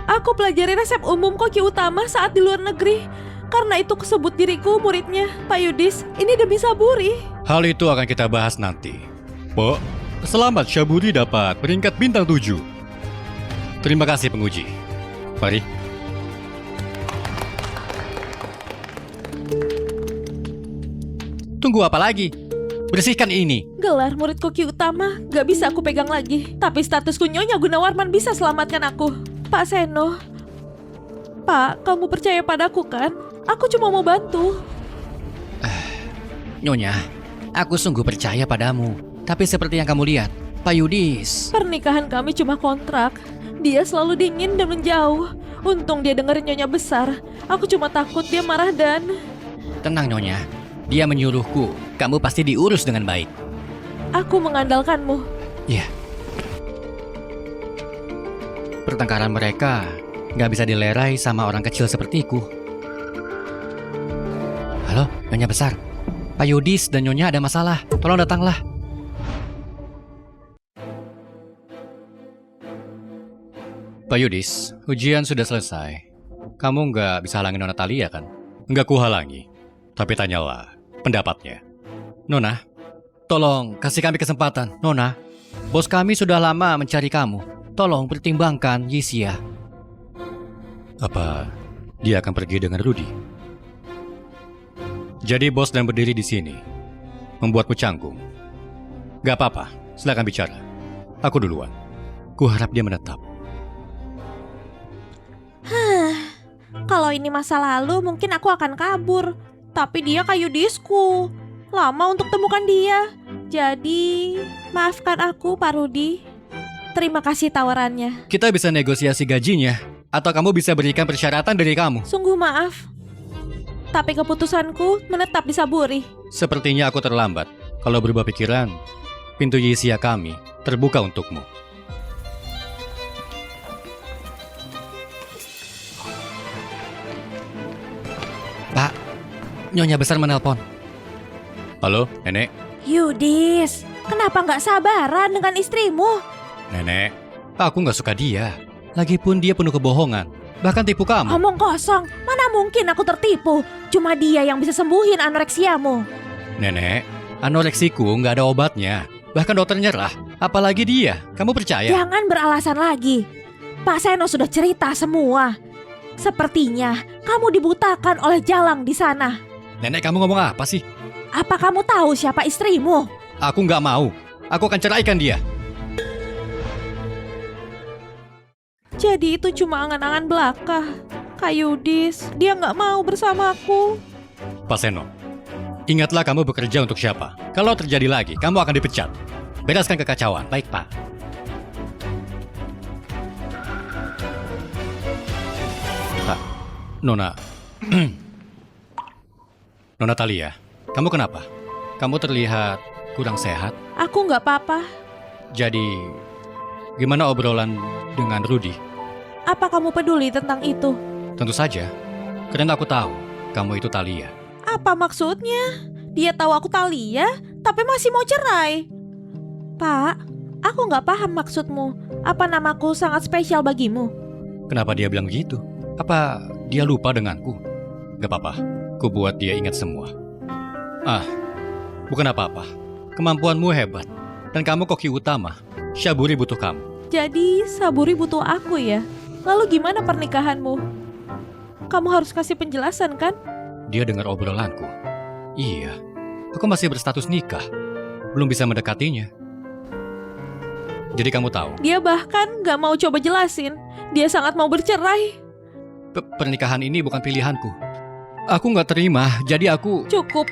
Speaker 3: Aku pelajari resep umum koki utama saat di luar negeri. Karena itu kesebut diriku muridnya. Pak Yudis, ini demi Saburi.
Speaker 1: hal itu akan kita bahas nanti. Pak, selamat Syaburi dapat peringkat bintang 7. Terima kasih penguji. Mari.
Speaker 2: Tunggu apa lagi? Bersihkan ini.
Speaker 3: Gelar murid koki utama gak bisa aku pegang lagi. Tapi statusku Nyonya Gunawarman bisa selamatkan aku. Pak Seno. Pak, kamu percaya padaku kan? Aku cuma mau bantu.
Speaker 2: Nyonya, aku sungguh percaya padamu. Tapi seperti yang kamu lihat, Pak Yudis.
Speaker 3: Pernikahan kami cuma kontrak. Dia selalu dingin dan menjauh. Untung dia dengerin Nyonya besar. Aku cuma takut dia marah dan...
Speaker 2: Tenang Nyonya, dia menyuruhku. Kamu pasti diurus dengan baik.
Speaker 3: Aku mengandalkanmu.
Speaker 2: Iya. Pertengkaran mereka nggak bisa dilerai sama orang kecil sepertiku. Halo, Nyonya besar. Pak Yudis dan Nyonya ada masalah. Tolong datanglah.
Speaker 1: Pak Yudis, ujian sudah selesai. Kamu nggak bisa halangin Nona Talia kan? Nggak kuhalangi. Tapi tanyalah pendapatnya.
Speaker 2: Nona, tolong kasih kami kesempatan. Nona, bos kami sudah lama mencari kamu. Tolong pertimbangkan Yisia.
Speaker 1: Apa dia akan pergi dengan Rudy? Jadi bos dan berdiri di sini membuatmu canggung. Gak apa-apa, silakan bicara. Aku duluan. Kuharap dia menetap.
Speaker 3: Kalau ini masa lalu mungkin aku akan kabur. Tapi dia kayu disku. Lama untuk temukan dia. Jadi maafkan aku Pak Rudi. Terima kasih tawarannya.
Speaker 1: Kita bisa negosiasi gajinya, atau kamu bisa berikan persyaratan dari kamu.
Speaker 3: Sungguh maaf. Tapi keputusanku menetap di Saburi.
Speaker 1: Sepertinya aku terlambat. Kalau berubah pikiran, pintu Yisia kami terbuka untukmu.
Speaker 2: Pak, Nyonya besar menelpon.
Speaker 1: Halo, Nenek?
Speaker 3: Yudis, kenapa nggak sabaran dengan istrimu?
Speaker 1: Nenek, aku nggak suka dia. Lagipun dia penuh kebohongan, bahkan tipu kamu.
Speaker 3: Omong kosong, mana mungkin aku tertipu? Cuma dia yang bisa sembuhin anoreksiamu.
Speaker 1: Nenek, anoreksiku nggak ada obatnya. Bahkan dokter nyerah, apalagi dia. Kamu percaya?
Speaker 3: Jangan beralasan lagi. Pak Seno sudah cerita semua. Sepertinya kamu dibutakan oleh jalang di sana.
Speaker 1: Nenek, kamu ngomong apa sih?
Speaker 3: Apa kamu tahu siapa istrimu?
Speaker 1: Aku nggak mau. Aku akan ceraikan dia.
Speaker 3: Jadi itu cuma angan-angan belaka. Kak Yudis, dia nggak mau bersamaku.
Speaker 1: Pak Seno, ingatlah kamu bekerja untuk siapa. Kalau terjadi lagi, kamu akan dipecat. Bereskan kekacauan.
Speaker 2: Baik, Pak.
Speaker 1: Nona. Nona Thalia, kamu kenapa? Kamu terlihat kurang sehat.
Speaker 3: Aku nggak apa-apa.
Speaker 1: Jadi, gimana obrolan dengan Rudy?
Speaker 3: Apa kamu peduli tentang itu?
Speaker 1: Tentu saja, karena aku tahu kamu itu Thalia.
Speaker 3: Apa maksudnya? Dia tahu aku Thalia, tapi masih mau cerai. Pak, aku nggak paham maksudmu. Apa namaku sangat spesial bagimu?
Speaker 1: Kenapa dia bilang begitu? Apa dia lupa denganku? Gak apa-apa, ku buat dia ingat semua. Bukan apa-apa. Kemampuanmu hebat. Dan kamu koki utama. Syaburi butuh kamu.
Speaker 3: Jadi Saburi butuh aku ya? Lalu gimana pernikahanmu? Kamu harus kasih penjelasan kan?
Speaker 1: Dia dengar obrolanku. Iya, aku masih berstatus nikah. Belum bisa mendekatinya. Jadi kamu tahu,
Speaker 3: Dia bahkan gak mau coba jelasin. Dia sangat mau bercerai.
Speaker 1: pernikahan ini bukan pilihanku. Aku gak terima, jadi aku...
Speaker 3: Cukup.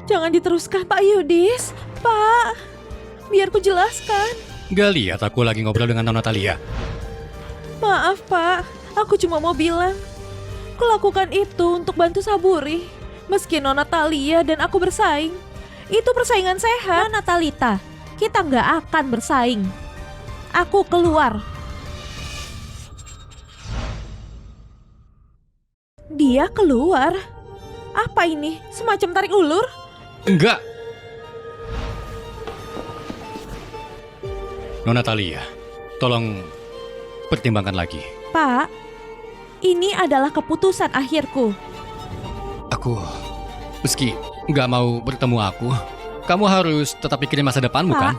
Speaker 3: Jangan diteruskan Pak Yudis. Pak, biar ku jelaskan.
Speaker 1: Gak lihat aku lagi ngobrol dengan Nona Thalia.
Speaker 3: Maaf Pak, aku cuma mau bilang. Kulakukan itu untuk bantu Saburi. Meski Nona Thalia dan aku bersaing. Itu persaingan sehat. Nona Thalita, kita nggak akan bersaing. Aku keluar. Dia keluar? Apa ini? Semacam tarik ulur?
Speaker 1: Enggak. Nona Thalia, tolong pertimbangkan lagi.
Speaker 3: Pak, ini adalah keputusan akhirku.
Speaker 1: Aku, meski nggak mau bertemu aku, kamu harus tetap pikirin masa depanmu,
Speaker 3: Pak,
Speaker 1: kan?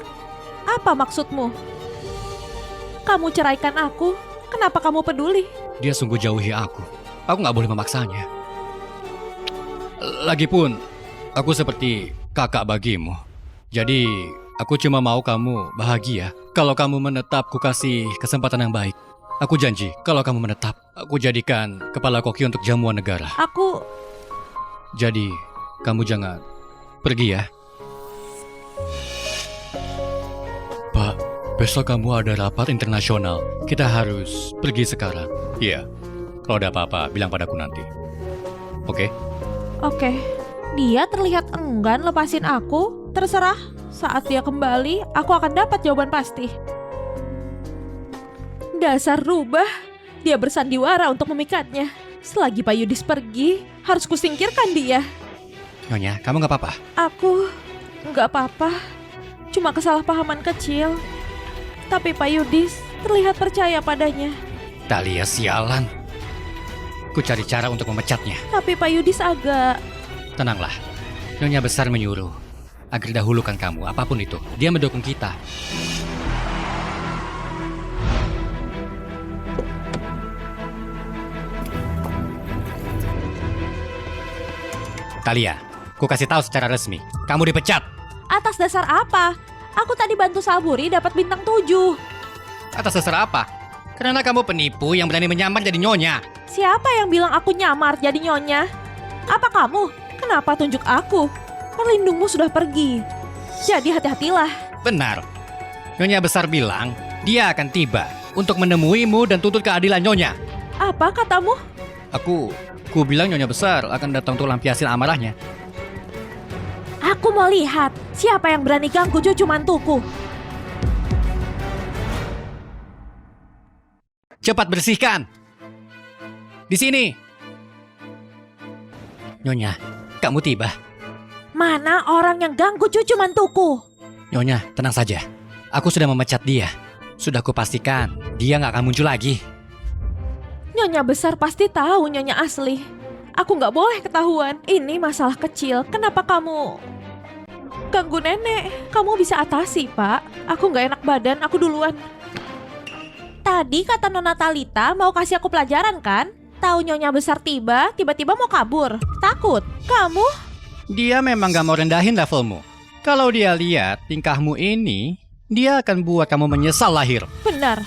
Speaker 3: apa maksudmu? Kamu ceraikan aku, kenapa kamu peduli?
Speaker 1: Dia sungguh jauhi aku. Aku nggak boleh memaksanya. Lagipun, aku seperti kakak bagimu. Jadi, aku cuma mau kamu bahagia. Kalau kamu menetap, ku kasih kesempatan yang baik. Aku janji, kalau kamu menetap, aku jadikan kepala koki untuk jamuan negara.
Speaker 3: Aku...
Speaker 1: Jadi, kamu jangan pergi ya. Pak, besok kamu ada rapat internasional. Kita harus pergi sekarang. Iya, kalau ada apa-apa, bilang padaku nanti. Oke?
Speaker 3: Oke, dia terlihat enggan lepasin aku. Terserah, saat dia kembali, aku akan dapat jawaban pasti. Dasar rubah, dia bersandiwara untuk memikatnya. Selagi Pak Yudis pergi, harus kusingkirkan dia.
Speaker 1: Nyonya, kamu nggak apa-apa?
Speaker 3: Aku nggak apa-apa, cuma kesalahpahaman kecil. Tapi Pak Yudis terlihat percaya padanya.
Speaker 1: Thalia sialan. Ku cari cara untuk memecatnya.
Speaker 3: Tapi Pak Yudis agak...
Speaker 1: Tenanglah, Nyonya besar menyuruh agar dahulukan kamu, apapun itu. Dia mendukung kita. Thalia, ku kasih tahu secara resmi, kamu dipecat.
Speaker 3: Atas dasar apa? Aku tadi bantu Saburi dapat bintang 7.
Speaker 1: Atas dasar apa? Karena kamu penipu yang berani menyamar jadi Nyonya.
Speaker 3: Siapa yang bilang aku nyamar jadi nyonya? Apa kamu? Kenapa tunjuk aku? Perlindungmu sudah pergi. Jadi hati-hatilah.
Speaker 1: Benar. Nyonya besar bilang, dia akan tiba untuk menemuimu dan tuntut keadilan Nyonya.
Speaker 3: Apa katamu?
Speaker 1: Ku bilang Nyonya besar akan datang untuk lampiasin amarahnya.
Speaker 3: Aku mau lihat siapa yang berani ganggu cucu mantuku.
Speaker 1: Cepat bersihkan. Di sini. Nyonya, kamu tiba.
Speaker 3: Mana orang yang ganggu cucu mantuku?
Speaker 1: Nyonya, tenang saja. Aku sudah memecat dia. Sudah kupastikan dia nggak akan muncul lagi.
Speaker 3: Nyonya besar pasti tahu nyonya asli. Aku nggak boleh ketahuan. Ini masalah kecil. Kenapa kamu ganggu nenek? Kamu bisa atasi, Pak. Aku nggak enak badan. Aku duluan. Tadi kata Nona Talita mau kasih aku pelajaran kan? Tahu nyonya besar tiba-tiba mau kabur. Takut? Kamu?
Speaker 2: Dia memang gak mau rendahin levelmu. Kalau dia lihat tingkahmu ini, dia akan buat kamu menyesal lahir.
Speaker 3: Benar.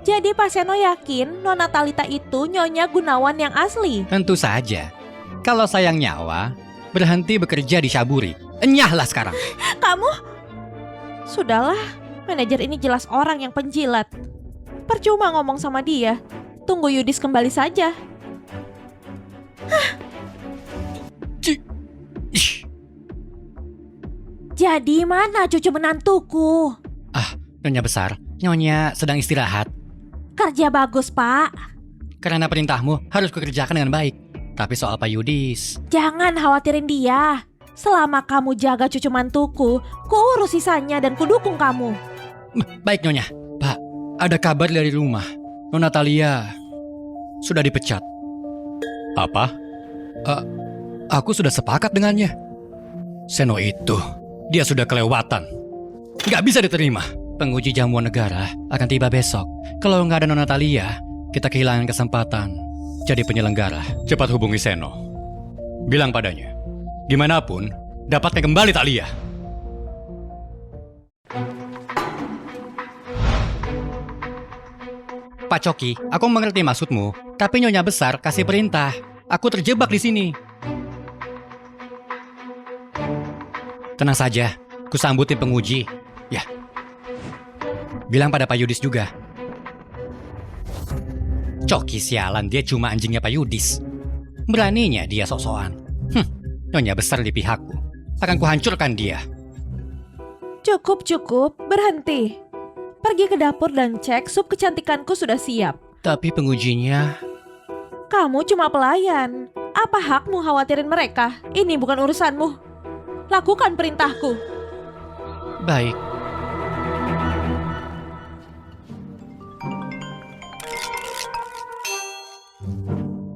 Speaker 3: Jadi Pak Seno yakin Nona Talita itu Nyonya Gunawan yang asli?
Speaker 2: Tentu saja. Kalau sayang nyawa, berhenti bekerja di Syaburi. Enyahlah sekarang.
Speaker 3: Kamu? Sudahlah, manajer ini jelas orang yang penjilat. Percuma ngomong sama dia. Tunggu Yudis kembali saja. Jadi mana cucu menantuku?
Speaker 2: Nyonya besar, Nyonya sedang istirahat.
Speaker 3: Kerja bagus, Pak.
Speaker 2: Karena perintahmu harus kukerjakan dengan baik. Tapi soal Pak Yudis,
Speaker 3: Jangan khawatirin dia. Selama kamu jaga cucu mantuku, ku urus sisanya dan ku dukung kamu.
Speaker 2: baik Nyonya. Pak, ada kabar dari rumah. Nona Talia sudah dipecat. Apa? Aku sudah sepakat dengannya. Seno itu, dia sudah kelewatan. Nggak bisa diterima. Penguji jamuan negara akan tiba besok. Kalau nggak ada Nona Talia, kita kehilangan kesempatan jadi penyelenggara. Cepat hubungi Seno. Bilang padanya, gimana pun, dapatnya kembali Talia. Pak Coki, aku mengerti maksudmu, tapi Nyonya besar kasih perintah. Aku terjebak di sini. Tenang saja, ku sambutin penguji. Ya. Bilang pada Pak Yudis juga. Coki sialan, dia cuma anjingnya Pak Yudis. Beraninya dia sok-sokan. Nyonya besar di pihakku. Akan kuhancurkan dia.
Speaker 3: Cukup, berhenti. Pergi ke dapur dan cek sup kecantikanku sudah siap.
Speaker 2: Tapi pengujinya...
Speaker 3: Kamu cuma pelayan. Apa hakmu khawatirin mereka? Ini bukan urusanmu. Lakukan perintahku.
Speaker 2: Baik.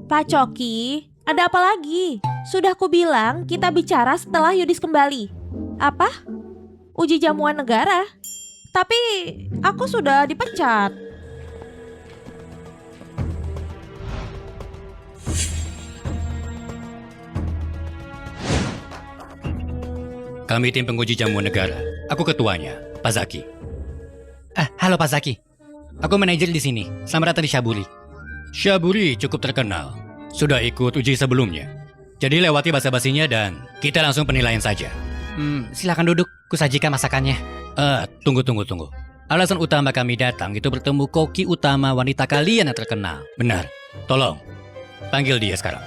Speaker 3: Pak Coki, ada apa lagi? Sudah kubilang kita bicara setelah Yudis kembali. Apa? Uji jamuan negara? Tapi aku sudah dipecat.
Speaker 2: Kami tim penguji jamuan negara. Aku ketuanya, Pak Zaki. Halo Pak Zaki. Aku manajer di sini. Selamat datang di Syaburi. Syaburi cukup terkenal. Sudah ikut uji sebelumnya. Jadi lewati basa-basinya dan kita langsung penilaian saja. Silakan duduk. Kusajikan masakannya. Tunggu. Alasan utama kami datang itu bertemu koki utama wanita kalian yang terkenal. Benar. Tolong, panggil dia sekarang.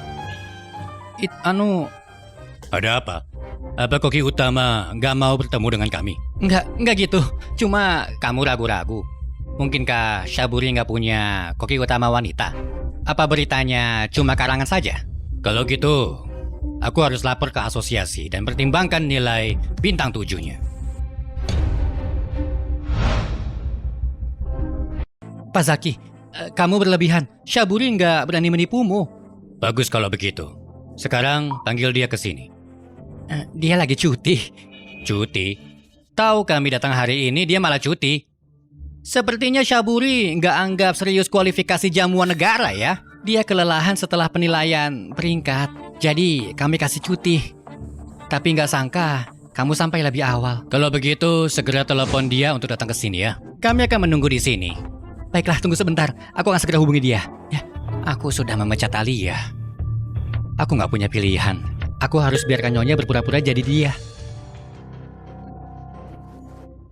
Speaker 2: Ada apa? Apa koki utama nggak mau bertemu dengan kami? Nggak gitu. Cuma kamu ragu-ragu. Mungkinkah Syaburi nggak punya koki utama wanita? Apa beritanya cuma karangan saja? Kalau gitu, aku harus lapor ke asosiasi dan pertimbangkan nilai bintang 7-nya. Pak Zaki, kamu berlebihan. Syaburi nggak berani menipumu. Bagus kalau begitu. Sekarang panggil dia ke sini. Dia lagi cuti. Cuti? Tahu kami datang hari ini, dia malah cuti. Sepertinya Syaburi nggak anggap serius kualifikasi jamuan negara ya. Dia kelelahan setelah penilaian peringkat. Jadi kami kasih cuti. Tapi nggak sangka kamu sampai lebih awal. Kalau begitu segera telepon dia untuk datang ke sini ya. Kami akan menunggu di sini. Baiklah, tunggu sebentar. Aku akan segera hubungi dia. Ya, aku sudah memecat Alia. Aku nggak punya pilihan. Aku harus biarkan Nyonya berpura-pura jadi dia.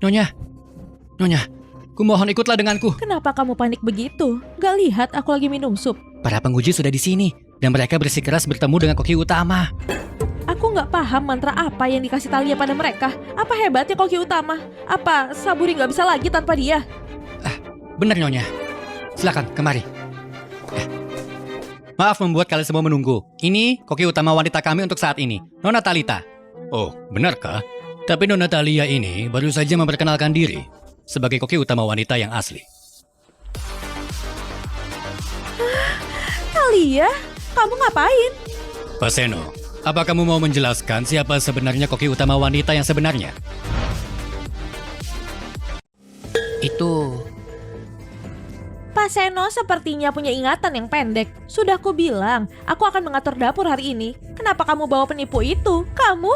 Speaker 2: Nyonya, kumohon ikutlah denganku.
Speaker 3: Kenapa kamu panik begitu? Gak lihat aku lagi minum sup.
Speaker 2: Para penguji sudah di sini dan mereka bersikeras bertemu dengan koki utama.
Speaker 3: Aku nggak paham mantra apa yang dikasih Talia pada mereka. Apa hebatnya koki utama? Apa Saburi nggak bisa lagi tanpa dia?
Speaker 2: Benar Nyonya. Silakan kemari. Maaf membuat kalian semua menunggu. Ini koki utama wanita kami untuk saat ini, Nona Talita. Oh, benarkah? Tapi Nona Talia ini baru saja memperkenalkan diri sebagai koki utama wanita yang asli.
Speaker 3: Talia, kamu ngapain?
Speaker 2: Pak Seno, apa kamu mau menjelaskan siapa sebenarnya koki utama wanita yang sebenarnya? Itu...
Speaker 3: Pak Seno sepertinya punya ingatan yang pendek. Sudah aku bilang, aku akan mengatur dapur hari ini. Kenapa kamu bawa penipu itu? Kamu?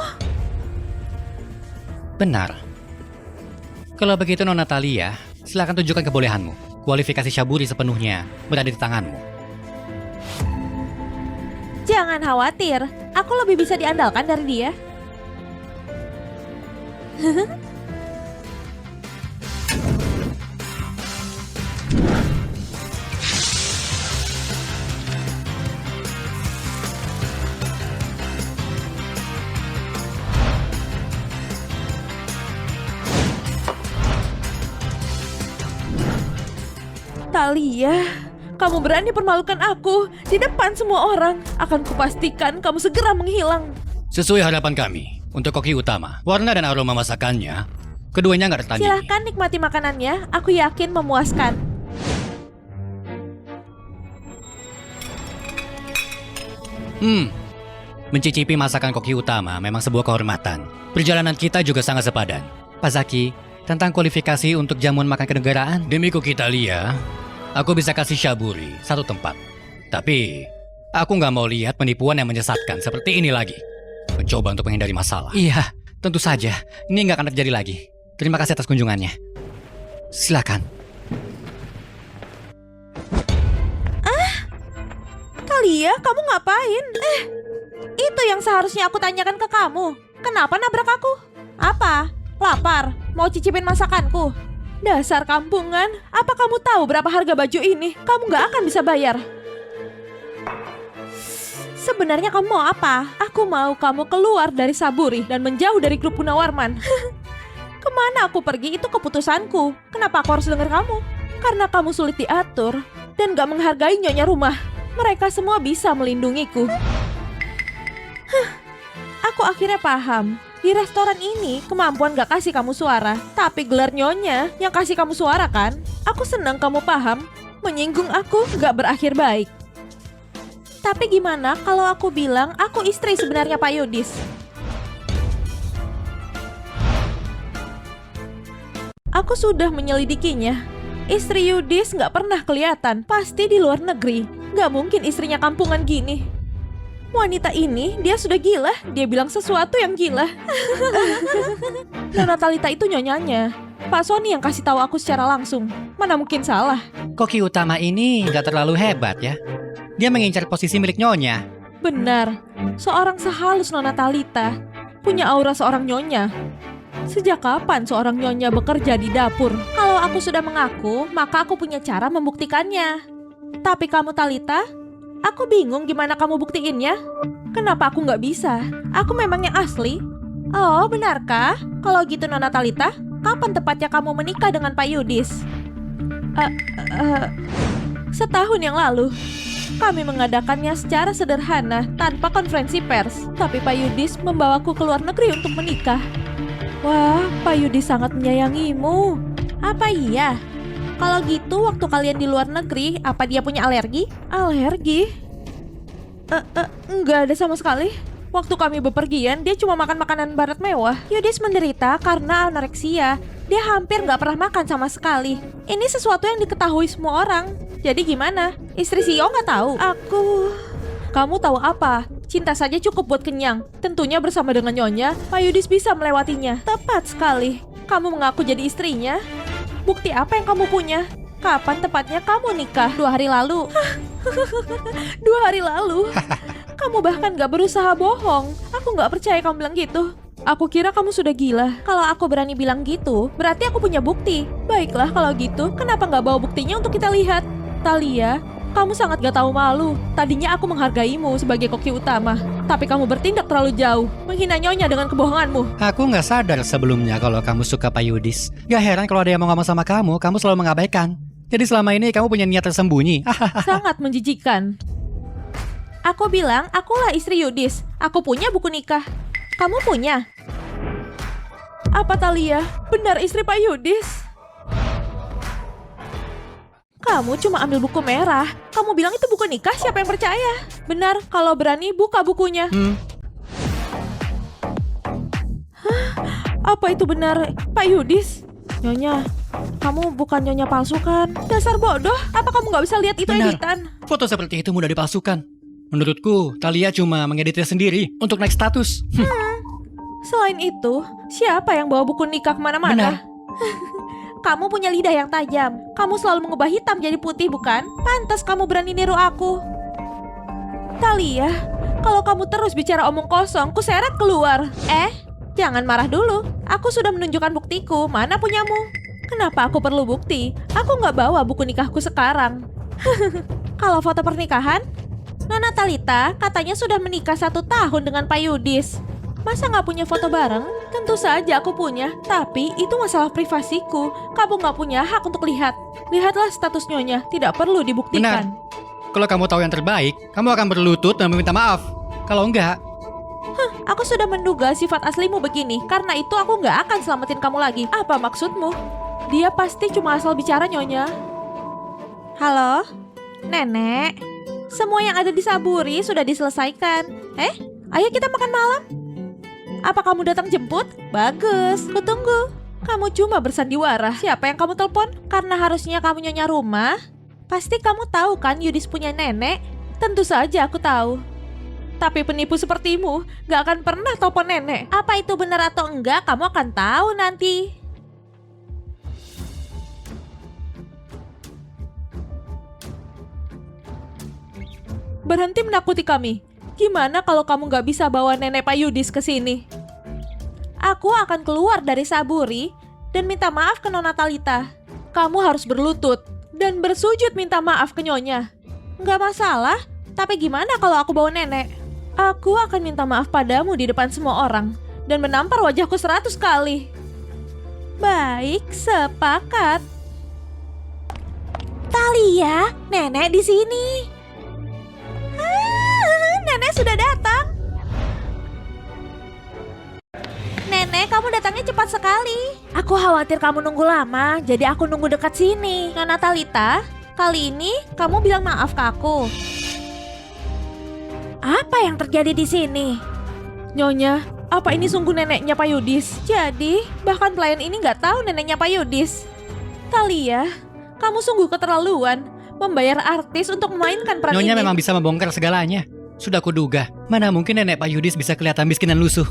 Speaker 2: Benar. Kalau begitu Nona Talia, silakan tunjukkan kebolehanmu. Kualifikasi Syaburi sepenuhnya berada di tanganmu.
Speaker 3: Jangan khawatir, aku lebih bisa diandalkan dari dia. Talia, kamu berani permalukan aku di depan semua orang. Akan kupastikan kamu segera menghilang.
Speaker 2: Sesuai harapan kami, untuk koki utama, warna dan aroma masakannya, keduanya nggak tertandingi.
Speaker 3: Silahkan nikmati makanannya, aku yakin memuaskan.
Speaker 2: Mencicipi masakan koki utama memang sebuah kehormatan. Perjalanan kita juga sangat sepadan. Pak Zaki, tentang kualifikasi untuk jamuan makan kenegaraan, demi koki Talia, aku bisa kasih Syaburi satu tempat. Tapi, aku nggak mau lihat penipuan yang menyesatkan seperti ini lagi. Mencoba untuk menghindari masalah. Iya, tentu saja. Ini nggak akan terjadi lagi. Terima kasih atas kunjungannya. Silakan.
Speaker 3: Talia, kamu ngapain? Itu yang seharusnya aku tanyakan ke kamu. Kenapa nabrak aku? Apa? Lapar? Mau cicipin masakanku? Dasar kampungan, apa kamu tahu berapa harga baju ini? Kamu nggak akan bisa bayar. Sebenarnya kamu mau apa? Aku mau kamu keluar dari Saburi dan menjauh dari grup Gunawarman. Kemana aku pergi itu keputusanku. Kenapa aku harus dengar kamu? Karena kamu sulit diatur dan gak menghargai nyonya rumah. Mereka semua bisa melindungiku. Aku akhirnya paham. Di restoran ini kemampuan gak kasih kamu suara, tapi gelar nyonya yang kasih kamu suara kan? Aku senang kamu paham. Menyinggung aku gak berakhir baik. Tapi gimana kalau aku bilang aku istri sebenarnya Pak Yudis? Aku sudah menyelidikinya. Istri Yudis gak pernah kelihatan, pasti di luar negeri. Gak mungkin istrinya kampungan gini. Wanita ini, dia sudah gila. Dia bilang sesuatu yang gila. Nona Talita itu nyonyanya. Pak Sony yang kasih tahu aku secara langsung. Mana mungkin salah.
Speaker 2: Koki utama ini nggak terlalu hebat ya. Dia mengincar posisi milik nyonya.
Speaker 3: Benar, seorang sehalus Nona Talita punya aura seorang nyonya. Sejak kapan seorang nyonya bekerja di dapur? Kalau aku sudah mengaku, maka aku punya cara membuktikannya. Tapi kamu Talita, aku bingung gimana kamu buktiinnya. Kenapa aku nggak bisa? Aku memang yang asli. Oh, benarkah? Kalau gitu Nona Talita, kapan tepatnya kamu menikah dengan Pak Yudis? Setahun yang lalu. Kami mengadakannya secara sederhana, tanpa konferensi pers. Tapi Pak Yudis membawaku ke luar negeri untuk menikah. Wah, Pak Yudis sangat menyayangimu. Apa iya? Kalau gitu, waktu kalian di luar negeri, apa dia punya alergi? Alergi? Enggak ada sama sekali. Waktu kami bepergian, dia cuma makan makanan barat mewah. Yudis menderita karena anoreksia. Dia hampir nggak pernah makan sama sekali. Ini sesuatu yang diketahui semua orang. Jadi gimana? Istri CEO nggak tahu? Kamu tahu apa? Cinta saja cukup buat kenyang. Tentunya bersama dengan nyonya, Pak Yudis bisa melewatinya. Tepat sekali. Kamu mengaku jadi istrinya. Bukti apa yang kamu punya? Kapan tepatnya kamu nikah? 2 hari lalu. 2 hari lalu? Kamu bahkan gak berusaha bohong. Aku gak percaya kamu bilang gitu. Aku kira kamu sudah gila. Kalau aku berani bilang gitu, berarti aku punya bukti. Baiklah kalau gitu, kenapa gak bawa buktinya untuk kita lihat? Talia, kamu sangat gak tahu malu. Tadinya aku menghargaimu sebagai koki utama. Tapi kamu bertindak terlalu jauh, menghina nyonya dengan kebohonganmu.
Speaker 2: Aku nggak sadar sebelumnya kalau kamu suka Pak Yudis. Gak heran kalau ada yang mau ngomong sama kamu selalu mengabaikan. Jadi selama ini kamu punya niat tersembunyi.
Speaker 3: Sangat menjijikan. Aku bilang, akulah istri Yudis. Aku punya buku nikah. Kamu punya? Apa Talia? Benar istri Pak Yudis? Kamu cuma ambil buku merah. Kamu bilang itu buku nikah, siapa yang percaya? Benar, kalau berani buka bukunya. Hah? Apa itu benar Pak Yudis? Nyonya, Kamu bukan nyonya palsu kan? Dasar bodoh, apa kamu nggak bisa lihat itu
Speaker 1: Benar.
Speaker 3: editan?
Speaker 1: Foto seperti itu mudah dipalsukan. Menurutku, Talia cuma mengeditnya sendiri untuk naik status.
Speaker 3: Selain itu, siapa yang bawa buku nikah
Speaker 1: Benar.
Speaker 3: kemana-mana? Kamu punya lidah yang tajam. Kamu selalu mengubah hitam jadi putih, bukan? Pantas kamu berani niru aku. Talia, kalau kamu terus bicara omong kosong, ku seret keluar. Jangan marah dulu. Aku sudah menunjukkan buktiku. Mana punyamu? Kenapa aku perlu bukti? Aku nggak bawa buku nikahku sekarang. Kalau foto pernikahan, Nona Talita katanya sudah menikah 1 tahun dengan Pak Yudis. Masa nggak punya foto bareng? Tentu saja aku punya, tapi itu masalah privasiku. Kamu nggak punya hak untuk lihat. Lihatlah status nyonya, tidak perlu dibuktikan.
Speaker 1: Kalau kamu tahu yang terbaik, kamu akan berlutut dan meminta maaf. Kalau enggak,
Speaker 3: Aku sudah menduga sifat aslimu begini. Karena itu aku nggak akan selamatin kamu lagi. Apa maksudmu? Dia pasti cuma asal bicara, nyonya. Halo? Nenek? Semua yang ada di Saburi sudah diselesaikan. Ayo kita makan malam. Apa kamu datang jemput? Bagus, kutunggu. Kamu cuma bersandiwara. Siapa yang kamu telepon? Karena harusnya kamu nyonya rumah. Pasti kamu tahu kan Yudis punya nenek? Tentu saja aku tahu. Tapi penipu sepertimu gak akan pernah telepon nenek. Apa itu benar atau enggak, kamu akan tahu nanti. Berhenti menakuti kami. Gimana kalau kamu gak bisa bawa nenek Pak Yudis ke sini? Aku akan keluar dari Saburi dan minta maaf ke Nona Talita. Kamu harus berlutut dan bersujud minta maaf ke nyonya. Gak masalah, tapi gimana kalau aku bawa nenek? Aku akan minta maaf padamu di depan semua orang dan menampar wajahku 100 kali. Baik, sepakat. Talia, nenek di sini. Nenek sudah datang. Nenek, kamu datangnya cepat sekali. Aku khawatir kamu nunggu lama, jadi aku nunggu dekat sini. Nona Talita, kali ini kamu bilang maaf ke aku. Apa yang terjadi di sini? Nyonya, apa ini sungguh neneknya Pak Yudis? Jadi, bahkan pelayan ini nggak tahu neneknya Pak Yudis. Talia, kamu sungguh keterlaluan. Membayar artis untuk memainkan peran
Speaker 1: nyonya
Speaker 3: ini.
Speaker 1: memang bisa membongkar segalanya. Sudah kuduga, mana mungkin nenek Pak Yudis bisa kelihatan miskin dan lusuh.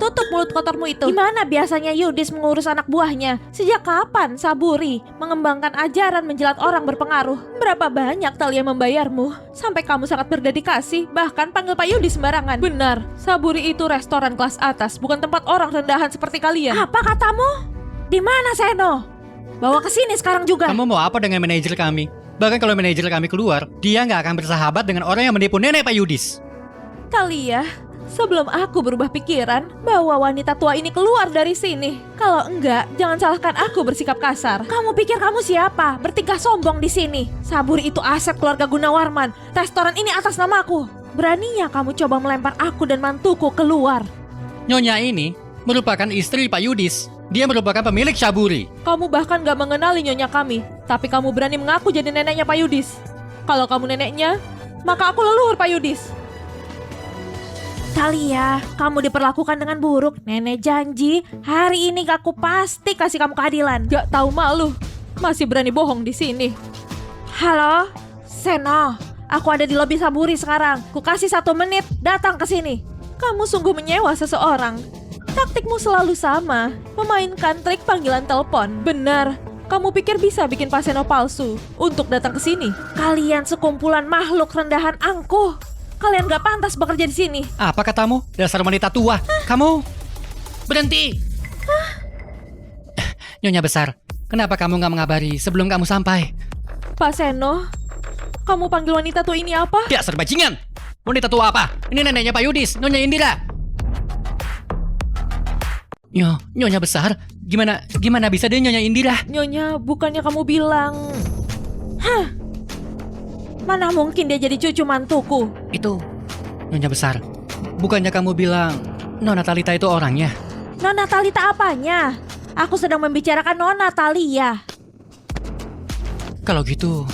Speaker 3: Tutup mulut kotormu itu. Gimana biasanya Yudis mengurus anak buahnya? Sejak kapan Saburi mengembangkan ajaran menjilat orang berpengaruh? Berapa banyak Talia membayarmu? Sampai kamu sangat berdedikasi, bahkan panggil Pak Yudis sembarangan. Benar, Saburi itu restoran kelas atas, bukan tempat orang rendahan seperti kalian. Apa katamu? Di mana Seno? Bawa ke sini sekarang juga.
Speaker 1: Kamu mau apa dengan manajer kami? Bahkan kalau manajer kami keluar, dia nggak akan bersahabat dengan orang yang menipu nenek Pak Yudis.
Speaker 3: Talia, sebelum aku berubah pikiran, bawa wanita tua ini keluar dari sini. Kalau enggak, jangan salahkan aku bersikap kasar. Kamu pikir kamu siapa? Bertingkah sombong di sini. Saburi itu aset keluarga Gunawarman. Restoran ini atas namaku. Beraninya kamu coba melempar aku dan mantuku keluar.
Speaker 1: Nyonya ini merupakan istri Pak Yudis. Dia merupakan pemilik Saburi.
Speaker 3: Kamu bahkan gak mengenali nyonya kami. Tapi kamu berani mengaku jadi neneknya Pak Yudis. Kalau kamu neneknya, maka aku leluhur Pak Yudis. Talia, kamu diperlakukan dengan buruk. Nenek janji, hari ini aku pasti kasih kamu keadilan. Gak tahu malu, masih berani bohong di sini. Halo, Seno. Aku ada di lobi Saburi sekarang. Ku kasih 1 menit, datang ke sini. Kamu sungguh menyewa seseorang. Taktikmu selalu sama, memainkan trik panggilan telepon. Benar, kamu pikir bisa bikin Pak Seno palsu untuk datang ke sini? Kalian sekumpulan makhluk rendahan angkuh. Kalian gak pantas bekerja di sini.
Speaker 1: Apa katamu? Dasar wanita tua. Kamu berhenti. Nyonya besar, kenapa kamu nggak mengabari sebelum kamu sampai?
Speaker 3: Pak Seno, kamu panggil wanita tua ini apa?
Speaker 1: Dasar bajingan. Wanita tua apa? Ini neneknya Pak Yudis, Nyonya Indira. Nyonya besar, gimana bisa dia Nyonya Indira?
Speaker 3: Nyonya, bukannya kamu bilang... Mana mungkin dia jadi cucu mantuku?
Speaker 1: Itu, Nyonya besar, bukannya kamu bilang Nona Talita itu orangnya?
Speaker 3: Nona Talita apanya? Aku sedang membicarakan Nona Talia.
Speaker 1: Kalau gitu,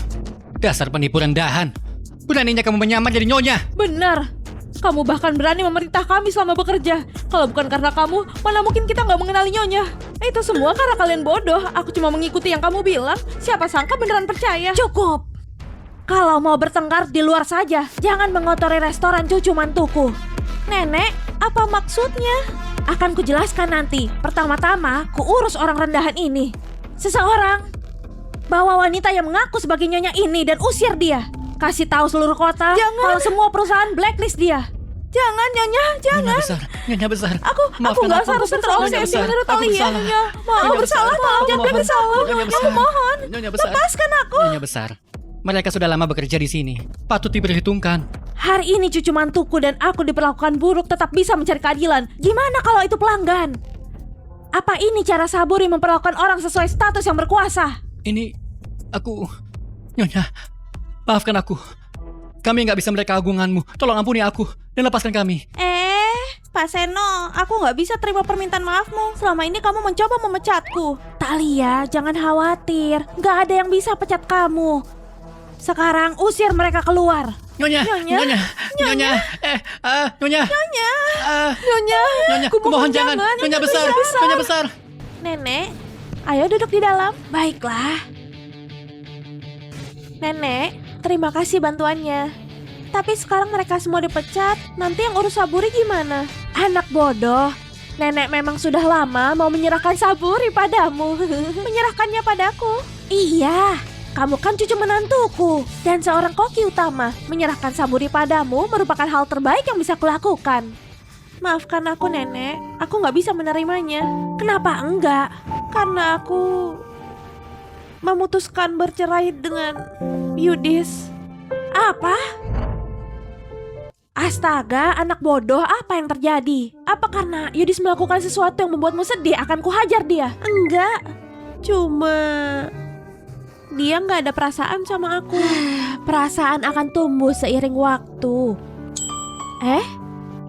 Speaker 1: dasar penipu rendahan. Beraninya kamu menyamar jadi Nyonya.
Speaker 3: Benar. Kamu bahkan berani memerintah kami selama bekerja. Kalau bukan karena kamu, mana mungkin kita nggak mengenali Nyonya. Itu semua karena kalian bodoh. Aku cuma mengikuti yang kamu bilang. Siapa sangka beneran percaya. Cukup. Kalau mau bertengkar di luar saja. Jangan mengotori restoran cucu mantuku. Nenek, apa maksudnya? Akan kujelaskan nanti. Pertama-tama, kuurus orang rendahan ini. Seseorang bawa wanita yang mengaku sebagai Nyonya ini dan usir dia. Kasih tahu seluruh kota kalau semua perusahaan blacklist dia. Jangan, Nyonya, jangan.
Speaker 2: Nyonya besar.
Speaker 3: Aku nggak seharusnya terobsesi menurut kalian, Nyonya. Mau bersalah, tolong jangan bersalah. Aku mohon, lepaskan aku.
Speaker 2: Nyonya besar. Mereka sudah lama bekerja di sini. Patut diperhitungkan.
Speaker 3: Hari ini cucu mantuku dan aku diperlakukan buruk tetap bisa mencari keadilan. Gimana kalau itu pelanggan? Apa ini cara Saburi memperlakukan orang sesuai status yang berkuasa?
Speaker 2: Ini aku Nyonya, maafkan aku. Kami nggak bisa mereka agunganmu. Tolong ampuni aku dan lepaskan kami.
Speaker 3: Pak Seno, aku nggak bisa terima permintaan maafmu. Selama ini kamu mencoba memecatku. Talia, jangan khawatir. Nggak ada yang bisa pecat kamu. Sekarang usir mereka keluar.
Speaker 2: Nyonya,
Speaker 3: Nyonya,
Speaker 2: Nyonya, Nyonya, Nyonya,
Speaker 3: Nyonya,
Speaker 2: kumohon jangan. Nyonya besar, Nyonya besar.
Speaker 3: Nenek, ayo duduk di dalam. Baiklah. Nenek, terima kasih bantuannya. Tapi sekarang mereka semua dipecat. Nanti yang urus Saburi gimana? Anak bodoh. Nenek memang sudah lama mau menyerahkan Saburi padamu. Menyerahkannya padaku? Iya. Kamu kan cucu menantuku dan seorang koki utama. Menyerahkan Saburi padamu merupakan hal terbaik yang bisa kulakukan. Maafkan aku, Nenek. Aku nggak bisa menerimanya. Kenapa enggak? Karena aku memutuskan bercerai dengan Yudis. Apa? Astaga, anak bodoh, apa yang terjadi? Apa karena Yudis melakukan sesuatu yang membuatmu sedih akan kuhajar dia? Enggak. Cuma dia nggak ada perasaan sama aku. Perasaan akan tumbuh seiring waktu.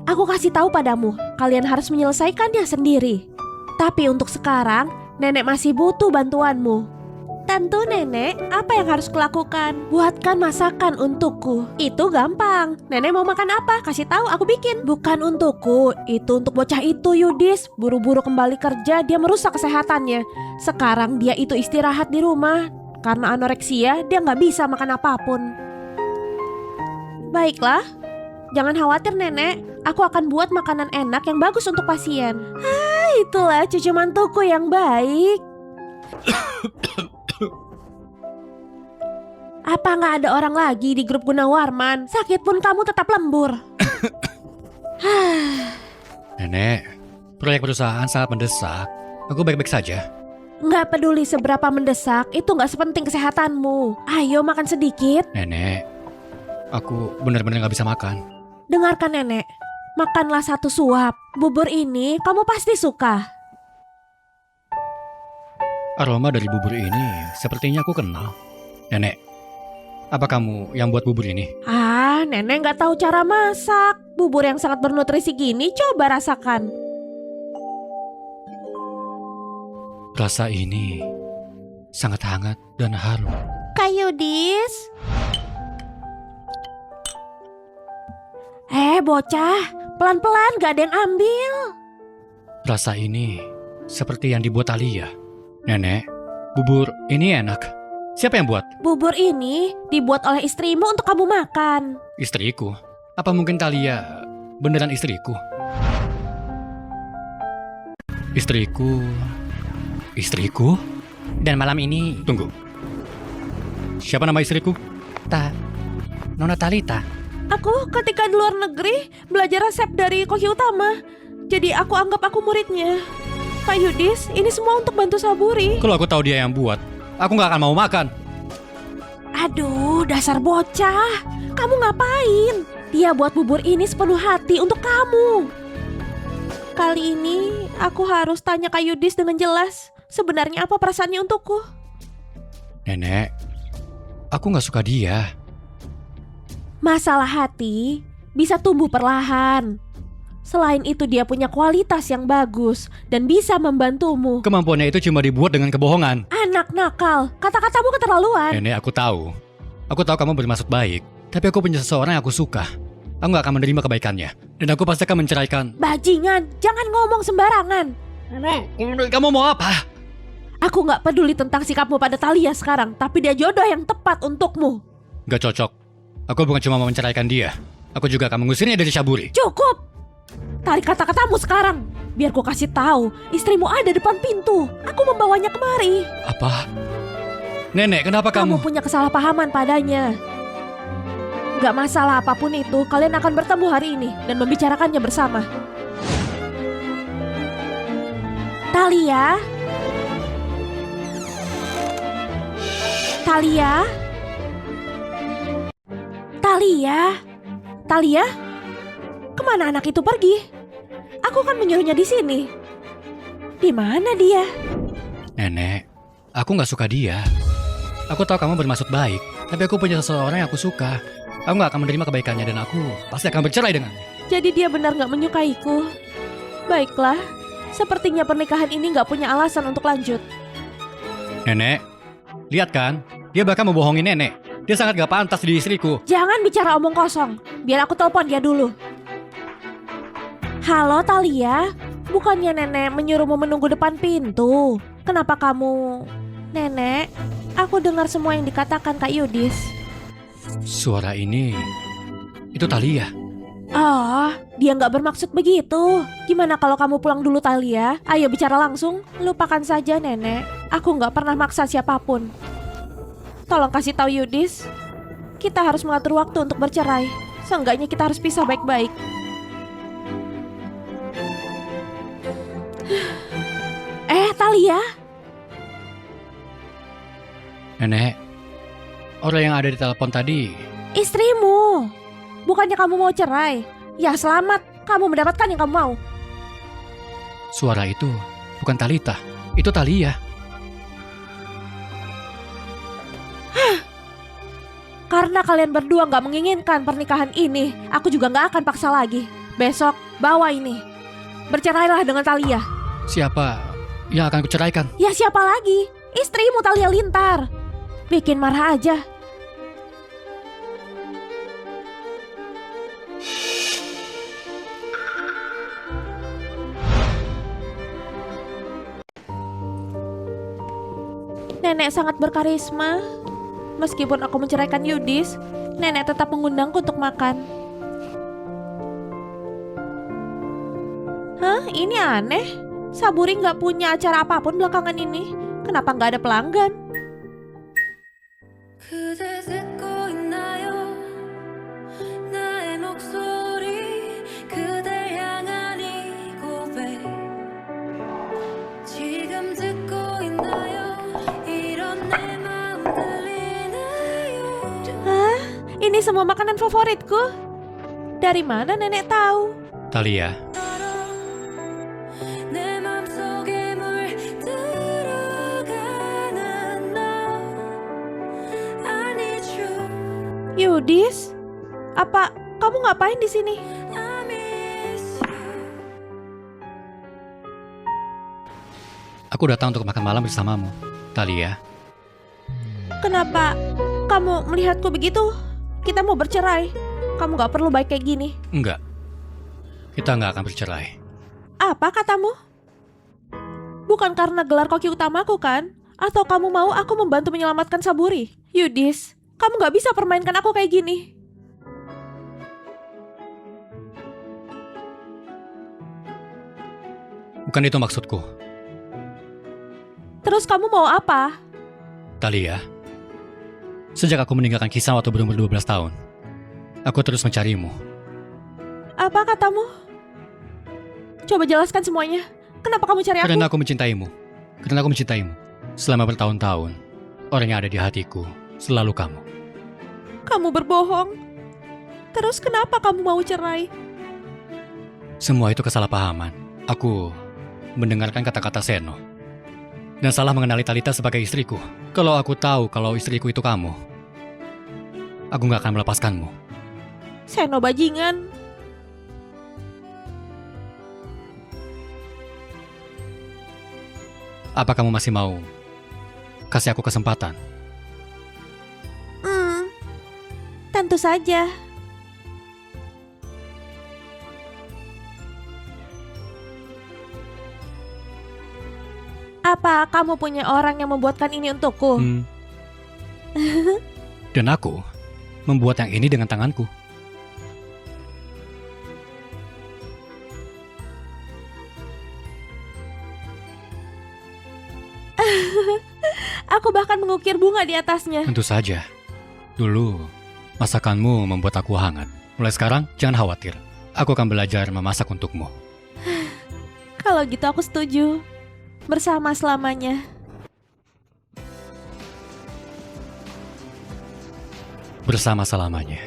Speaker 3: Aku kasih tahu padamu, kalian harus menyelesaikannya sendiri. Tapi untuk sekarang, Nenek masih butuh bantuanmu. Tentu, Nenek, apa yang harus kulakukan? Buatkan masakan untukku. Itu gampang. Nenek mau makan apa? Kasih tahu, aku bikin. Bukan untukku, itu untuk bocah itu, Yudis. Buru-buru kembali kerja, dia merusak kesehatannya. Sekarang dia itu istirahat di rumah. Karena anoreksia, dia nggak bisa makan apapun. Baiklah, jangan khawatir, Nenek. Aku akan buat makanan enak yang bagus untuk pasien. Itulah cucu mantuku yang baik. Apa nggak ada orang lagi di grup Gunawarman? Sakit pun kamu tetap lembur.
Speaker 2: Nenek, proyek perusahaan sangat mendesak. Aku baik-baik saja.
Speaker 3: Nggak peduli seberapa mendesak, itu nggak sepenting kesehatanmu. Ayo makan sedikit.
Speaker 2: Nenek, aku benar-benar nggak bisa makan.
Speaker 3: Dengarkan, Nenek. Makanlah satu suap. Bubur ini kamu pasti suka.
Speaker 2: Aroma dari bubur ini sepertinya aku kenal. Nenek, apa kamu yang buat bubur ini?
Speaker 3: Nenek nggak tahu cara masak. Bubur yang sangat bernutrisi gini, coba rasakan.
Speaker 2: Rasa ini sangat hangat dan harum.
Speaker 3: Kak Yudis. Bocah, pelan-pelan gak ada yang ambil.
Speaker 2: Rasa ini seperti yang dibuat Alia. Nenek, bubur ini enak. Siapa yang buat?
Speaker 3: Bubur ini dibuat oleh istrimu untuk kamu makan.
Speaker 2: Istriku? Apa mungkin Talia beneran istriku? Istriku? Dan malam ini... Tunggu. Siapa nama istriku? Nona Talita.
Speaker 3: Aku ketika di luar negeri belajar resep dari koki utama. Jadi aku anggap aku muridnya. Pak Yudis, ini semua untuk bantu Saburi.
Speaker 2: Kalau aku tahu dia yang buat, aku gak akan mau makan.
Speaker 3: Aduh, dasar bocah. Kamu ngapain? Dia buat bubur ini sepenuh hati untuk kamu. Kali ini aku harus tanya Kak Yudis dengan jelas. Sebenarnya apa perasaannya untukku?
Speaker 2: Nenek, aku gak suka dia.
Speaker 3: Masalah hati bisa tumbuh perlahan. Selain itu dia punya kualitas yang bagus dan bisa membantumu.
Speaker 2: Kemampuannya itu cuma dibuat dengan kebohongan.
Speaker 3: Anak nakal, kata-katamu keterlaluan.
Speaker 2: Nenek, aku tahu. Aku tahu kamu bermaksud baik. Tapi aku punya seseorang yang aku suka.
Speaker 1: Aku nggak akan menerima kebaikannya. Dan aku pasti akan menceraikan.
Speaker 3: Bajingan, jangan ngomong sembarangan.
Speaker 1: Kamu mau apa?
Speaker 3: Aku nggak peduli tentang sikapmu pada Thalia sekarang, tapi dia jodoh yang tepat untukmu.
Speaker 1: Gak cocok. Aku bukan cuma mau menceraikan dia. Aku juga akan mengusirnya dari Shaburi.
Speaker 3: Cukup! Tarik kata-katamu sekarang. Biar ku kasih tahu, istrimu ada depan pintu. Aku membawanya kemari.
Speaker 1: Apa? Nenek, kenapa
Speaker 3: Kamu
Speaker 1: kamu?
Speaker 3: punya kesalahpahaman padanya. Gak masalah apapun itu, kalian akan bertemu hari ini dan membicarakannya bersama. Thalia? Thalia? Thalia? Thalia? Kemana anak itu pergi? Aku kan menyuruhnya di sini. Di mana dia?
Speaker 1: Nenek, aku nggak suka dia. Aku tahu kamu bermaksud baik, tapi aku punya seseorang yang aku suka. Aku nggak akan menerima kebaikannya dan aku pasti akan bercerai dengannya.
Speaker 3: Jadi dia benar gak menyukaiku. Baiklah, sepertinya pernikahan ini gak punya alasan untuk lanjut.
Speaker 1: Nenek, lihat kan? Dia bahkan membohongi nenek. Dia sangat gak pantas jadi istriku.
Speaker 3: Jangan bicara omong kosong, biar aku telepon dia dulu. Halo Thalia, bukannya nenek menyuruhmu menunggu depan pintu. Kenapa kamu... Nenek, aku dengar semua yang dikatakan Kak Yudis.
Speaker 1: Suara ini... Itu Thalia.
Speaker 3: Oh, dia nggak bermaksud begitu. Gimana kalau kamu pulang dulu Thalia? Ayo bicara langsung. Lupakan saja nenek. Aku nggak pernah maksa siapapun. Tolong kasih tahu Yudis. Kita harus mengatur waktu untuk bercerai. Seenggaknya kita harus pisah baik-baik. Thalia?
Speaker 1: Nenek, orang yang ada di telepon tadi...
Speaker 3: Istrimu. Bukannya kamu mau cerai? Ya selamat, kamu mendapatkan yang kamu mau.
Speaker 1: Suara itu bukan Talita, itu Thalia.
Speaker 3: Karena kalian berdua gak menginginkan pernikahan ini, aku juga gak akan paksa lagi. Besok, bawa ini. Bercerailah dengan Thalia.
Speaker 1: Siapa yang akan kuceraikan?
Speaker 3: Ya siapa lagi? Istrimu Thalia Lintar. Bikin marah aja. Nenek sangat berkarisma. Meskipun aku menceraikan Yudis, nenek tetap mengundangku untuk makan. Hah, ini aneh. Saburi nggak punya acara apapun belakangan ini. Kenapa nggak ada pelanggan? Hah? Ini semua makanan favoritku. Dari mana nenek tahu?
Speaker 1: Thalia,
Speaker 3: Yudis, apa kamu ngapain di sini?
Speaker 1: aku datang untuk makan malam bersamamu. Thalia,
Speaker 3: Kenapa kamu melihatku begitu? Kita mau bercerai. Kamu gak perlu baik kayak gini.
Speaker 1: enggak. Kita nggak akan bercerai.
Speaker 3: Apa katamu? Bukan karena gelar koki utamaku kan? Atau kamu mau aku membantu menyelamatkan Saburi? Yudis, kamu gak bisa permainkan aku kayak gini.
Speaker 1: Bukan itu maksudku.
Speaker 3: Terus kamu mau apa?
Speaker 1: Thalia, sejak aku meninggalkan kisah waktu berumur 12 tahun, aku terus mencarimu.
Speaker 3: Apa katamu? Coba jelaskan semuanya. Kenapa kamu cari aku?
Speaker 1: Karena aku mencintaimu. Karena aku mencintaimu. Selama bertahun-tahun, orang yang ada di hatiku selalu kamu.
Speaker 3: Kamu berbohong. Terus kenapa kamu mau cerai?
Speaker 1: Semua itu kesalahpahaman. Aku mendengarkan kata-kata Seno dan salah mengenali Talita sebagai istriku. Kalau aku tahu kalau istriku itu kamu, aku gak akan melepaskanmu.
Speaker 3: Seno bajingan.
Speaker 1: Apa kamu masih mau kasih aku kesempatan?
Speaker 3: Tentu saja. Apa kamu punya orang yang membuatkan ini untukku?
Speaker 1: Dan aku membuat yang ini dengan tanganku.
Speaker 3: Aku bahkan mengukir bunga di atasnya.
Speaker 1: Tentu saja. Dulu, masakanmu membuat aku hangat. Mulai sekarang, jangan khawatir. Aku akan belajar memasak untukmu.
Speaker 3: Kalau gitu aku setuju. Bersama selamanya.
Speaker 1: Bersama selamanya.